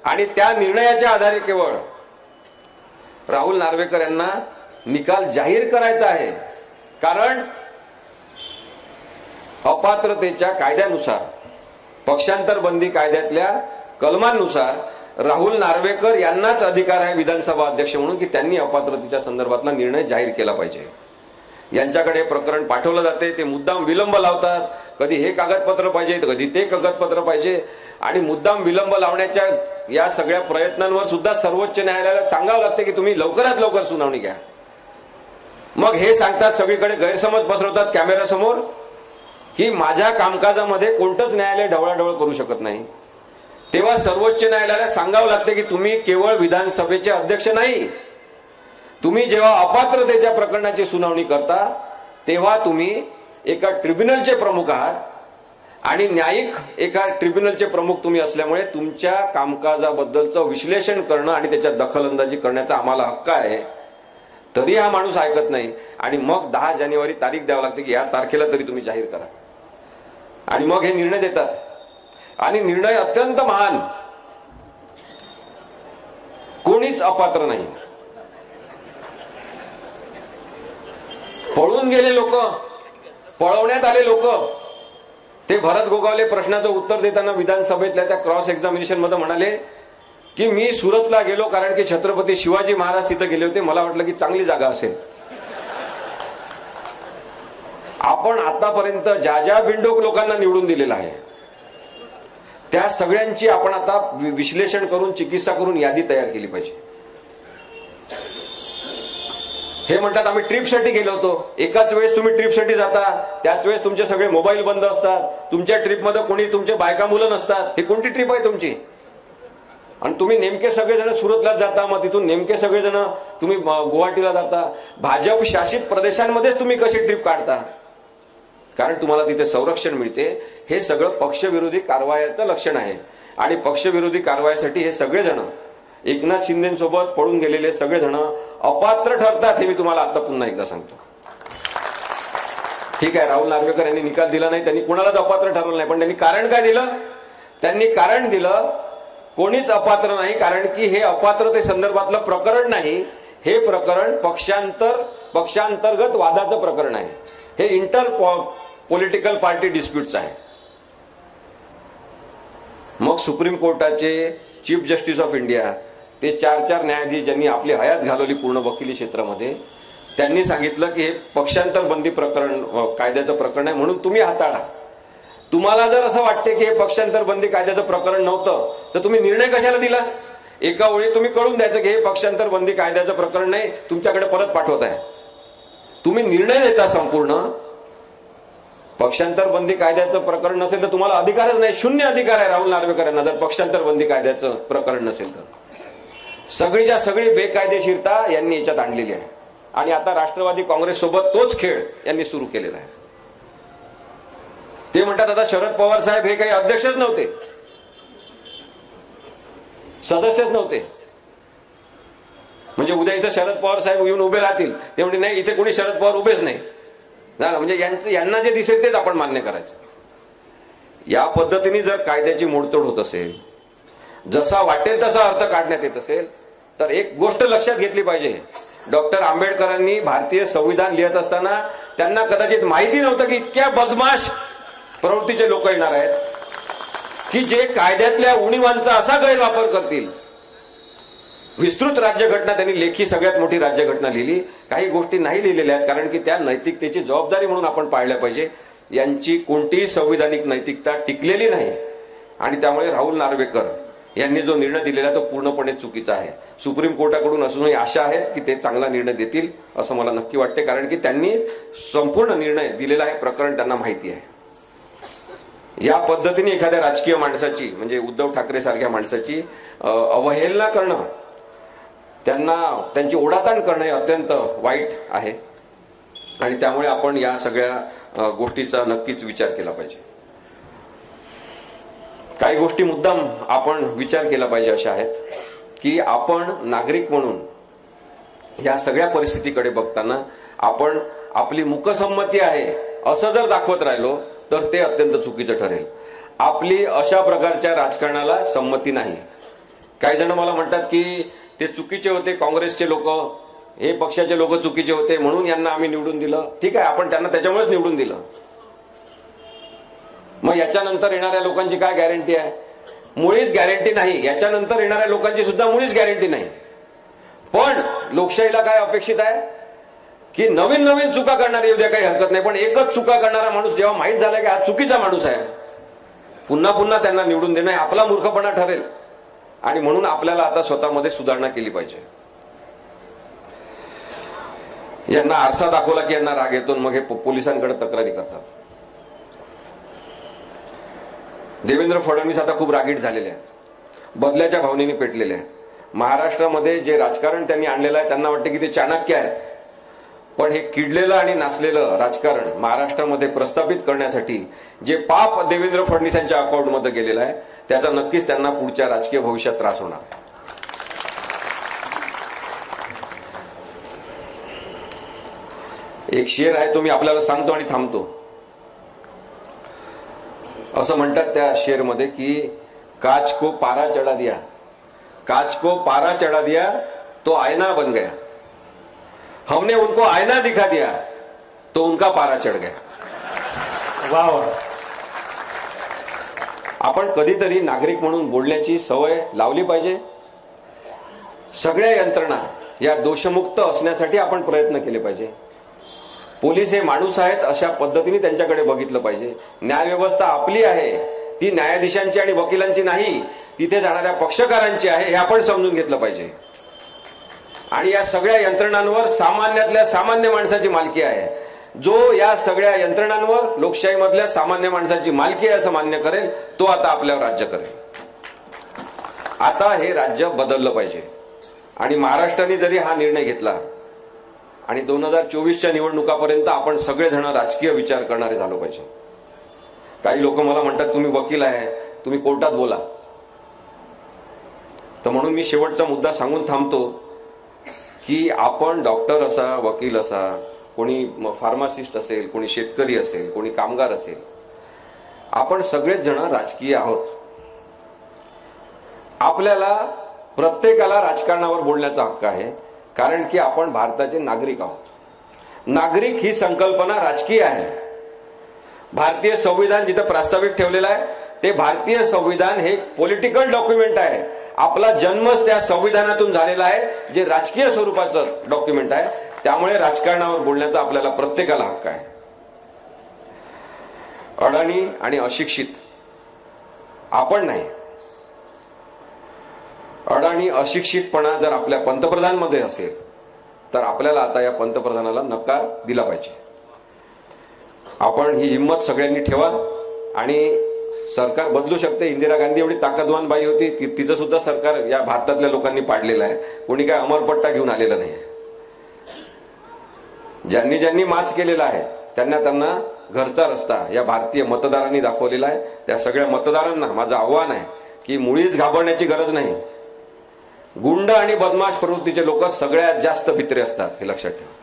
आणि त्या निर्णयाच्या आधारे केवळ राहुल नार्वेकर यांना निकाल जाहीर करायचा आहे. कारण अपात्रतेच्या कायद्यानुसार, पक्षांतर बंदी कायद्यातल्या कलमांनुसार राहुल नार्वेकर यांनाच अधिकार आहे विधानसभा अध्यक्ष म्हणून की त्यांनी अपात्रतेच्या संदर्भातला निर्णय जाहीर केला पाहिजे. यांच्याकडे प्रकरण पाठवलं जाते, ते मुद्दाम विलंब लावतात, कधी हे कागदपत्र पाहिजे कधी ते कागदपत्र पाहिजे, आणि मुद्दाम विलंब लावण्याच्या या सगळ्या प्रयत्नांवर सुद्धा सर्वोच्च न्यायालयाला सांगावं लागते की तुम्ही लवकरात लवकर सुनावणी घ्या. मग हे सांगतात, सगळीकडे गैरसमज पसरवतात कॅमेऱ्यासमोर की माझ्या कामकाजामध्ये कोणतंच न्यायालय ढवळाढवळ करू शकत नाही. तेव्हा सर्वोच्च न्यायालयाला सांगावं लागते की तुम्ही केवळ विधानसभेचे अध्यक्ष नाही, तुम्ही जेव्हा अपात्रतेच्या प्रकरणाची सुनावणी करता तेव्हा तुम्ही एका ट्रिब्युनलचे प्रमुख आहात आणि न्यायिक एका ट्रिब्युनलचे प्रमुख तुम्ही असल्यामुळे तुमच्या कामकाजाबद्दलचं विश्लेषण करणं आणि त्याच्यात दखलंदाजी करण्याचा आम्हाला हक्क आहे. तरी हा माणूस ऐकत नाही आणि मग 10 जानेवारी तारीख द्यावी लागते की या तारखेला तरी तुम्ही जाहीर करा. आणि मग हे निर्णय देतात आणि निर्णय अत्यंत महान, कोणीच अपात्र नाही. पळून गेले लोक, पळवण्यात आले लोक, ते भरत गोगावले प्रश्नाचं उत्तर देताना विधानसभेतल्या त्या क्रॉस एक्झामिनेशन मध्ये म्हणाले की मी सुरतला गेलो कारण की छत्रपती शिवाजी महाराज तिथे गेले होते, मला वाटलं की चांगली जागा असेल. आपण आतापर्यंत ज्या ज्या बिंडोक लोकांना निवडून दिलेला आहे त्या सगळ्यांची आपण आता विश्लेषण करून चिकित्सा करून यादी तयार केली पाहिजे. हे म्हणतात आम्ही ट्रिपसाठी गेलो होतो. एकाच वेळेस तुम्ही ट्रिपसाठी जाता, त्याच वेळेस तुमचे सगळे मोबाईल बंद असतात, तुमच्या ट्रिपमध्ये कोणी तुमचे बायका मुलं नसतात. ही कोणती ट्रिप आहे तुमची? आणि तुम्ही नेमके सगळेजण सुरतला जाता, मग तिथून नेमके सगळेजण तुम्ही गुवाहाटीला जाता. भाजप शासित प्रदेशांमध्येच तुम्ही कशी ट्रिप काढता? कारण तुम्हाला तिथे संरक्षण मिळते. हे सगळं पक्षविरोधी कारवायाचं लक्षण आहे आणि पक्षविरोधी कारवायासाठी हे सगळेजण एकनाथ शिंदेसोबत पळून गेलेले सगळेजण अपात्र ठरतात. हे मी तुम्हाला आता पुन्हा एकदा सांगतो. ठीक आहे, राहुल नार्वेकर यांनी निकाल दिला नाही, त्यांनी कुणालाच अपात्र ठरवलं नाही, पण त्यांनी कारण काय दिलं? त्यांनी कारण दिलं कोणीच अपात्र नाही, कारण की हे अपात्रते संदर्भातलं प्रकरण नाही, हे प्रकरण पक्षांतर्गत वादाचं प्रकरण आहे. हे इंटर पॉलिटिकल पार्टी डिस्प्यूट्स आहे. मग सुप्रीम कोर्टाचे चीफ जस्टिस ऑफ इंडिया ते 4 न्यायाधीश ज्यांनी आपली हयात घालवली पूर्ण वकिली क्षेत्रामध्ये, त्यांनी सांगितलं की हे पक्षांतर बंदी प्रकरण कायद्याचं प्रकरण आहे, म्हणून तुम्ही हाताळा. तुम्हाला जर असं वाटते की हे पक्षांतर बंदी कायद्याचं प्रकरण नव्हतं तर तुम्ही निर्णय कशाला दिला? एका वेळी तुम्ही कळून द्यायचं की हे पक्षांतर बंदी कायद्याचं प्रकरण नाही, तुमच्याकडे परत पाठवत आहे. तुम्ही निर्णय देता संपूर्ण पक्षांतर बंदी कायद्याचं प्रकरण नसेल तर तुम्हाला अधिकारच नाही, शून्य अधिकार आहे राहुल नार्वेकर यांना जर पक्षांतर बंदी कायद्याचं प्रकरण नसेल तर. सगळीच्या सगळी बेकायदेशीरता यांनी याच्यात आणलेली आहे आणि आता राष्ट्रवादी काँग्रेस सोबत तोच खेळ यांनी सुरू केलेला आहे. ते म्हणतात आता शरद पवार साहेब हे काही अध्यक्षच नव्हते, सदस्यच नव्हते, म्हणजे उद्या इथं शरद पवार साहेब येऊन उभे राहतील ते म्हणजे नाही इथे कोणी शरद पवार उभेच नाही झालं, म्हणजे यांना जे दिसेल तेच आपण मान्य करायचं. या पद्धतीने जर कायद्याची मोडतोड होत असेल, जसा वाटेल तसा अर्थ काढण्यात येत असेल तर एक गोष्ट लक्षात घेतली पाहिजे. डॉक्टर आंबेडकरांनी भारतीय संविधान लिहित असताना त्यांना कदाचित माहिती नव्हतं की इतक्या बदमाश प्रवृत्तीचे लोक येणार आहेत की जे कायद्यातल्या उणीवांचा असा गैरवापर करतील. विस्तृत राज्यघटना त्यांनी लेखी सगळ्यात मोठी राज्यघटना लिहिली, काही गोष्टी नाही लिहिलेल्या आहेत कारण की त्या नैतिकतेची जबाबदारी म्हणून आपण पाळल्या पाहिजे. यांची कोणतीही संविधानिक नैतिकता टिकलेली नाही आणि त्यामुळे राहुल नार्वेकर यांनी जो निर्णय दिलेला तो पूर्णपणे चुकीचा आहे. सुप्रीम कोर्टाकडून असूनही आशा आहेत की ते चांगला निर्णय देतील असं मला नक्की वाटते, कारण की त्यांनी संपूर्ण निर्णय दिलेला आहे, प्रकरण त्यांना माहिती आहे. या पद्धतीने एखाद्या राजकीय माणसाची म्हणजे उद्धव ठाकरे सारख्या माणसाची अवहेलना करणं, त्यांची ओढाताण करणं हे अत्यंत वाईट आहे आणि त्यामुळे आपण या सगळ्या गोष्टीचा नक्कीच विचार केला पाहिजे. काही गोष्टी मुद्दाम आपण विचार केला पाहिजे अशा आहेत की आपण नागरिक म्हणून या सगळ्या परिस्थितीकडे बघताना आपण आपली मूकसंमती आहे असं जर दाखवत राहिलो तर ते अत्यंत चुकीचं ठरेल. आपली अशा प्रकारच्या राजकारणाला संमती नाही. काही जण मला म्हणतात की ते चुकीचे होते, काँग्रेसचे लोक, हे पक्षाचे लोक चुकीचे होते म्हणून यांना आम्ही निवडून दिलं. ठीक आहे, आपण त्यांना त्याच्यामुळेच निवडून दिलं. मग याच्यानंतर येणाऱ्या लोकांची काय गॅरंटी आहे? मुळीच गॅरंटी नाही. याच्यानंतर येणाऱ्या लोकांची सुद्धा मुळीच गॅरंटी नाही. पण लोकशाहीला काय अपेक्षित आहे की नवीन नवीन चुका करणारे येऊ द्या, काही हरकत नाही, पण एकच चुका करणारा माणूस जेव्हा माहीत झाला की हा चुकीचा माणूस आहे, पुन्हा पुन्हा त्यांना निवडून देणं आपला मूर्खपणा ठरेल. आणि म्हणून आपल्याला आता स्वतःमध्ये सुधारणा केली पाहिजे. यांना आरसा दाखवला की यांना राग येतो, मग हे पोलिसांकडे तक्रारी करतात. देवेंद्र फडणवीस आता खूप रागीट झालेले आहेत, बदल्याच्या भावनेने पेटलेले आहेत. महाराष्ट्रामध्ये जे राजकारण त्यांनी आणलेलं आहे त्यांना वाटते की ते चाणक्य आहेत, पण हे किडलेलं आणि नाचलेलं राजकारण महाराष्ट्रामध्ये प्रस्थापित करण्यासाठी जे पाप देवेंद्र फडणवीस यांच्या अकाउंटमध्ये गेलेलं आहे त्याचा नक्कीच त्यांना पुढच्या राजकीय भविष्यात त्रास होणार. एक शेर आहे तो मी आपल्याला सांगतो आणि थांबतो. असं म्हणतात त्या शेर मध्ये की काच को पारा चढ़ा दिया, काच को पारा चढ़ा दिया तो आईना बन गया, हमने उनको आईना दिखा दिया तो उनका पारा चढ़ गया. वाह. आपण कधीतरी नागरिक म्हणून बोलण्याची सवय लावली पाहिजे. सगळ्या यंत्रणा या दोषमुक्त असण्यासाठी आपण प्रयत्न केले पाहिजे. पोलीस हे माणूस आहेत अशा पद्धतीने त्यांच्याकडे बघितलं पाहिजे. न्यायव्यवस्था आपली आहे, ती न्यायाधीशांची आणि वकिलांची नाही, तिथे जाणाऱ्या पक्षकारांची आहे हे आपण समजून घेतलं पाहिजे. आणि या सगळ्या यंत्रणांवर सामान्यातल्या सामान्य माणसाची मालकी आहे. जो या सगळ्या यंत्रणांवर लोकशाहीमधल्या सामान्य माणसाची मालकी आहे असं मान्य करेल तो आता आपल्यावर राज्य करेल. आता हे राज्य बदललं पाहिजे आणि महाराष्ट्राने जरी हा निर्णय घेतला आणि 2024च्या निवडणुकापर्यंत आपण सगळेजण राजकीय विचार करणारे झालो पाहिजे. काही लोक मला म्हणतात तुम्ही वकील आहे, तुम्ही कोर्टात बोला. तर म्हणून मी शेवटचा मुद्दा सांगून थांबतो की आपण डॉक्टर असा, वकील असा, कोणी फार्मासिस्ट असेल, कोणी शेतकरी असेल, कोणी कामगार असेल, आपण सगळेच जण राजकीय आहोत. आपल्याला प्रत्येकाला राजकारणावर बोलण्याचा हक्क आहे, कारण की आपण भारताचे नागरिक आहोत. नागरिक ही संकल्पना राजकीय आहे. भारतीय संविधान जिथे प्रस्तावित ठेवलेलं आहे ते भारतीय संविधान हे पॉलिटिकल डॉक्युमेंट आहे. आपला जन्मच त्या संविधानातून झालेला आहे, जे राजकीय स्वरूपाचं डॉक्युमेंट आहे. त्यामुळे राजकारणावर बोलण्याचा आपल्याला प्रत्येकाला हक्क आहे. अडाणी आणि अशिक्षित आपण नाही. अडाणी अशिक्षितपणा जर आपल्या पंतप्रधानमध्ये असेल तर आपल्याला आता या पंतप्रधानाला नकार दिला पाहिजे. आपण ही हिंमत सगळ्यांनी ठेवा. आणि सरकार बदलू शकते. इंदिरा गांधी एवढी ताकदवान बाई होती, तिचं सुद्धा सरकार या भारतातल्या लोकांनी पाडलेलं आहे. कोणी काय अमरपट्टा घेऊन आलेला नाही. ज्यांनी ज्यांनी माच केलेला आहे त्यांना घरचा रस्ता या भारतीय मतदारांनी दाखवलेला आहे. त्या सगळ्या मतदारांना माझं आव्हान आहे की मुळीच घाबरण्याची गरज नाही. गुंड आणि बदमाश प्रवृत्तीचे लोक सगळ्यात जास्त भित्रे असतात, हे लक्षात ठेवा.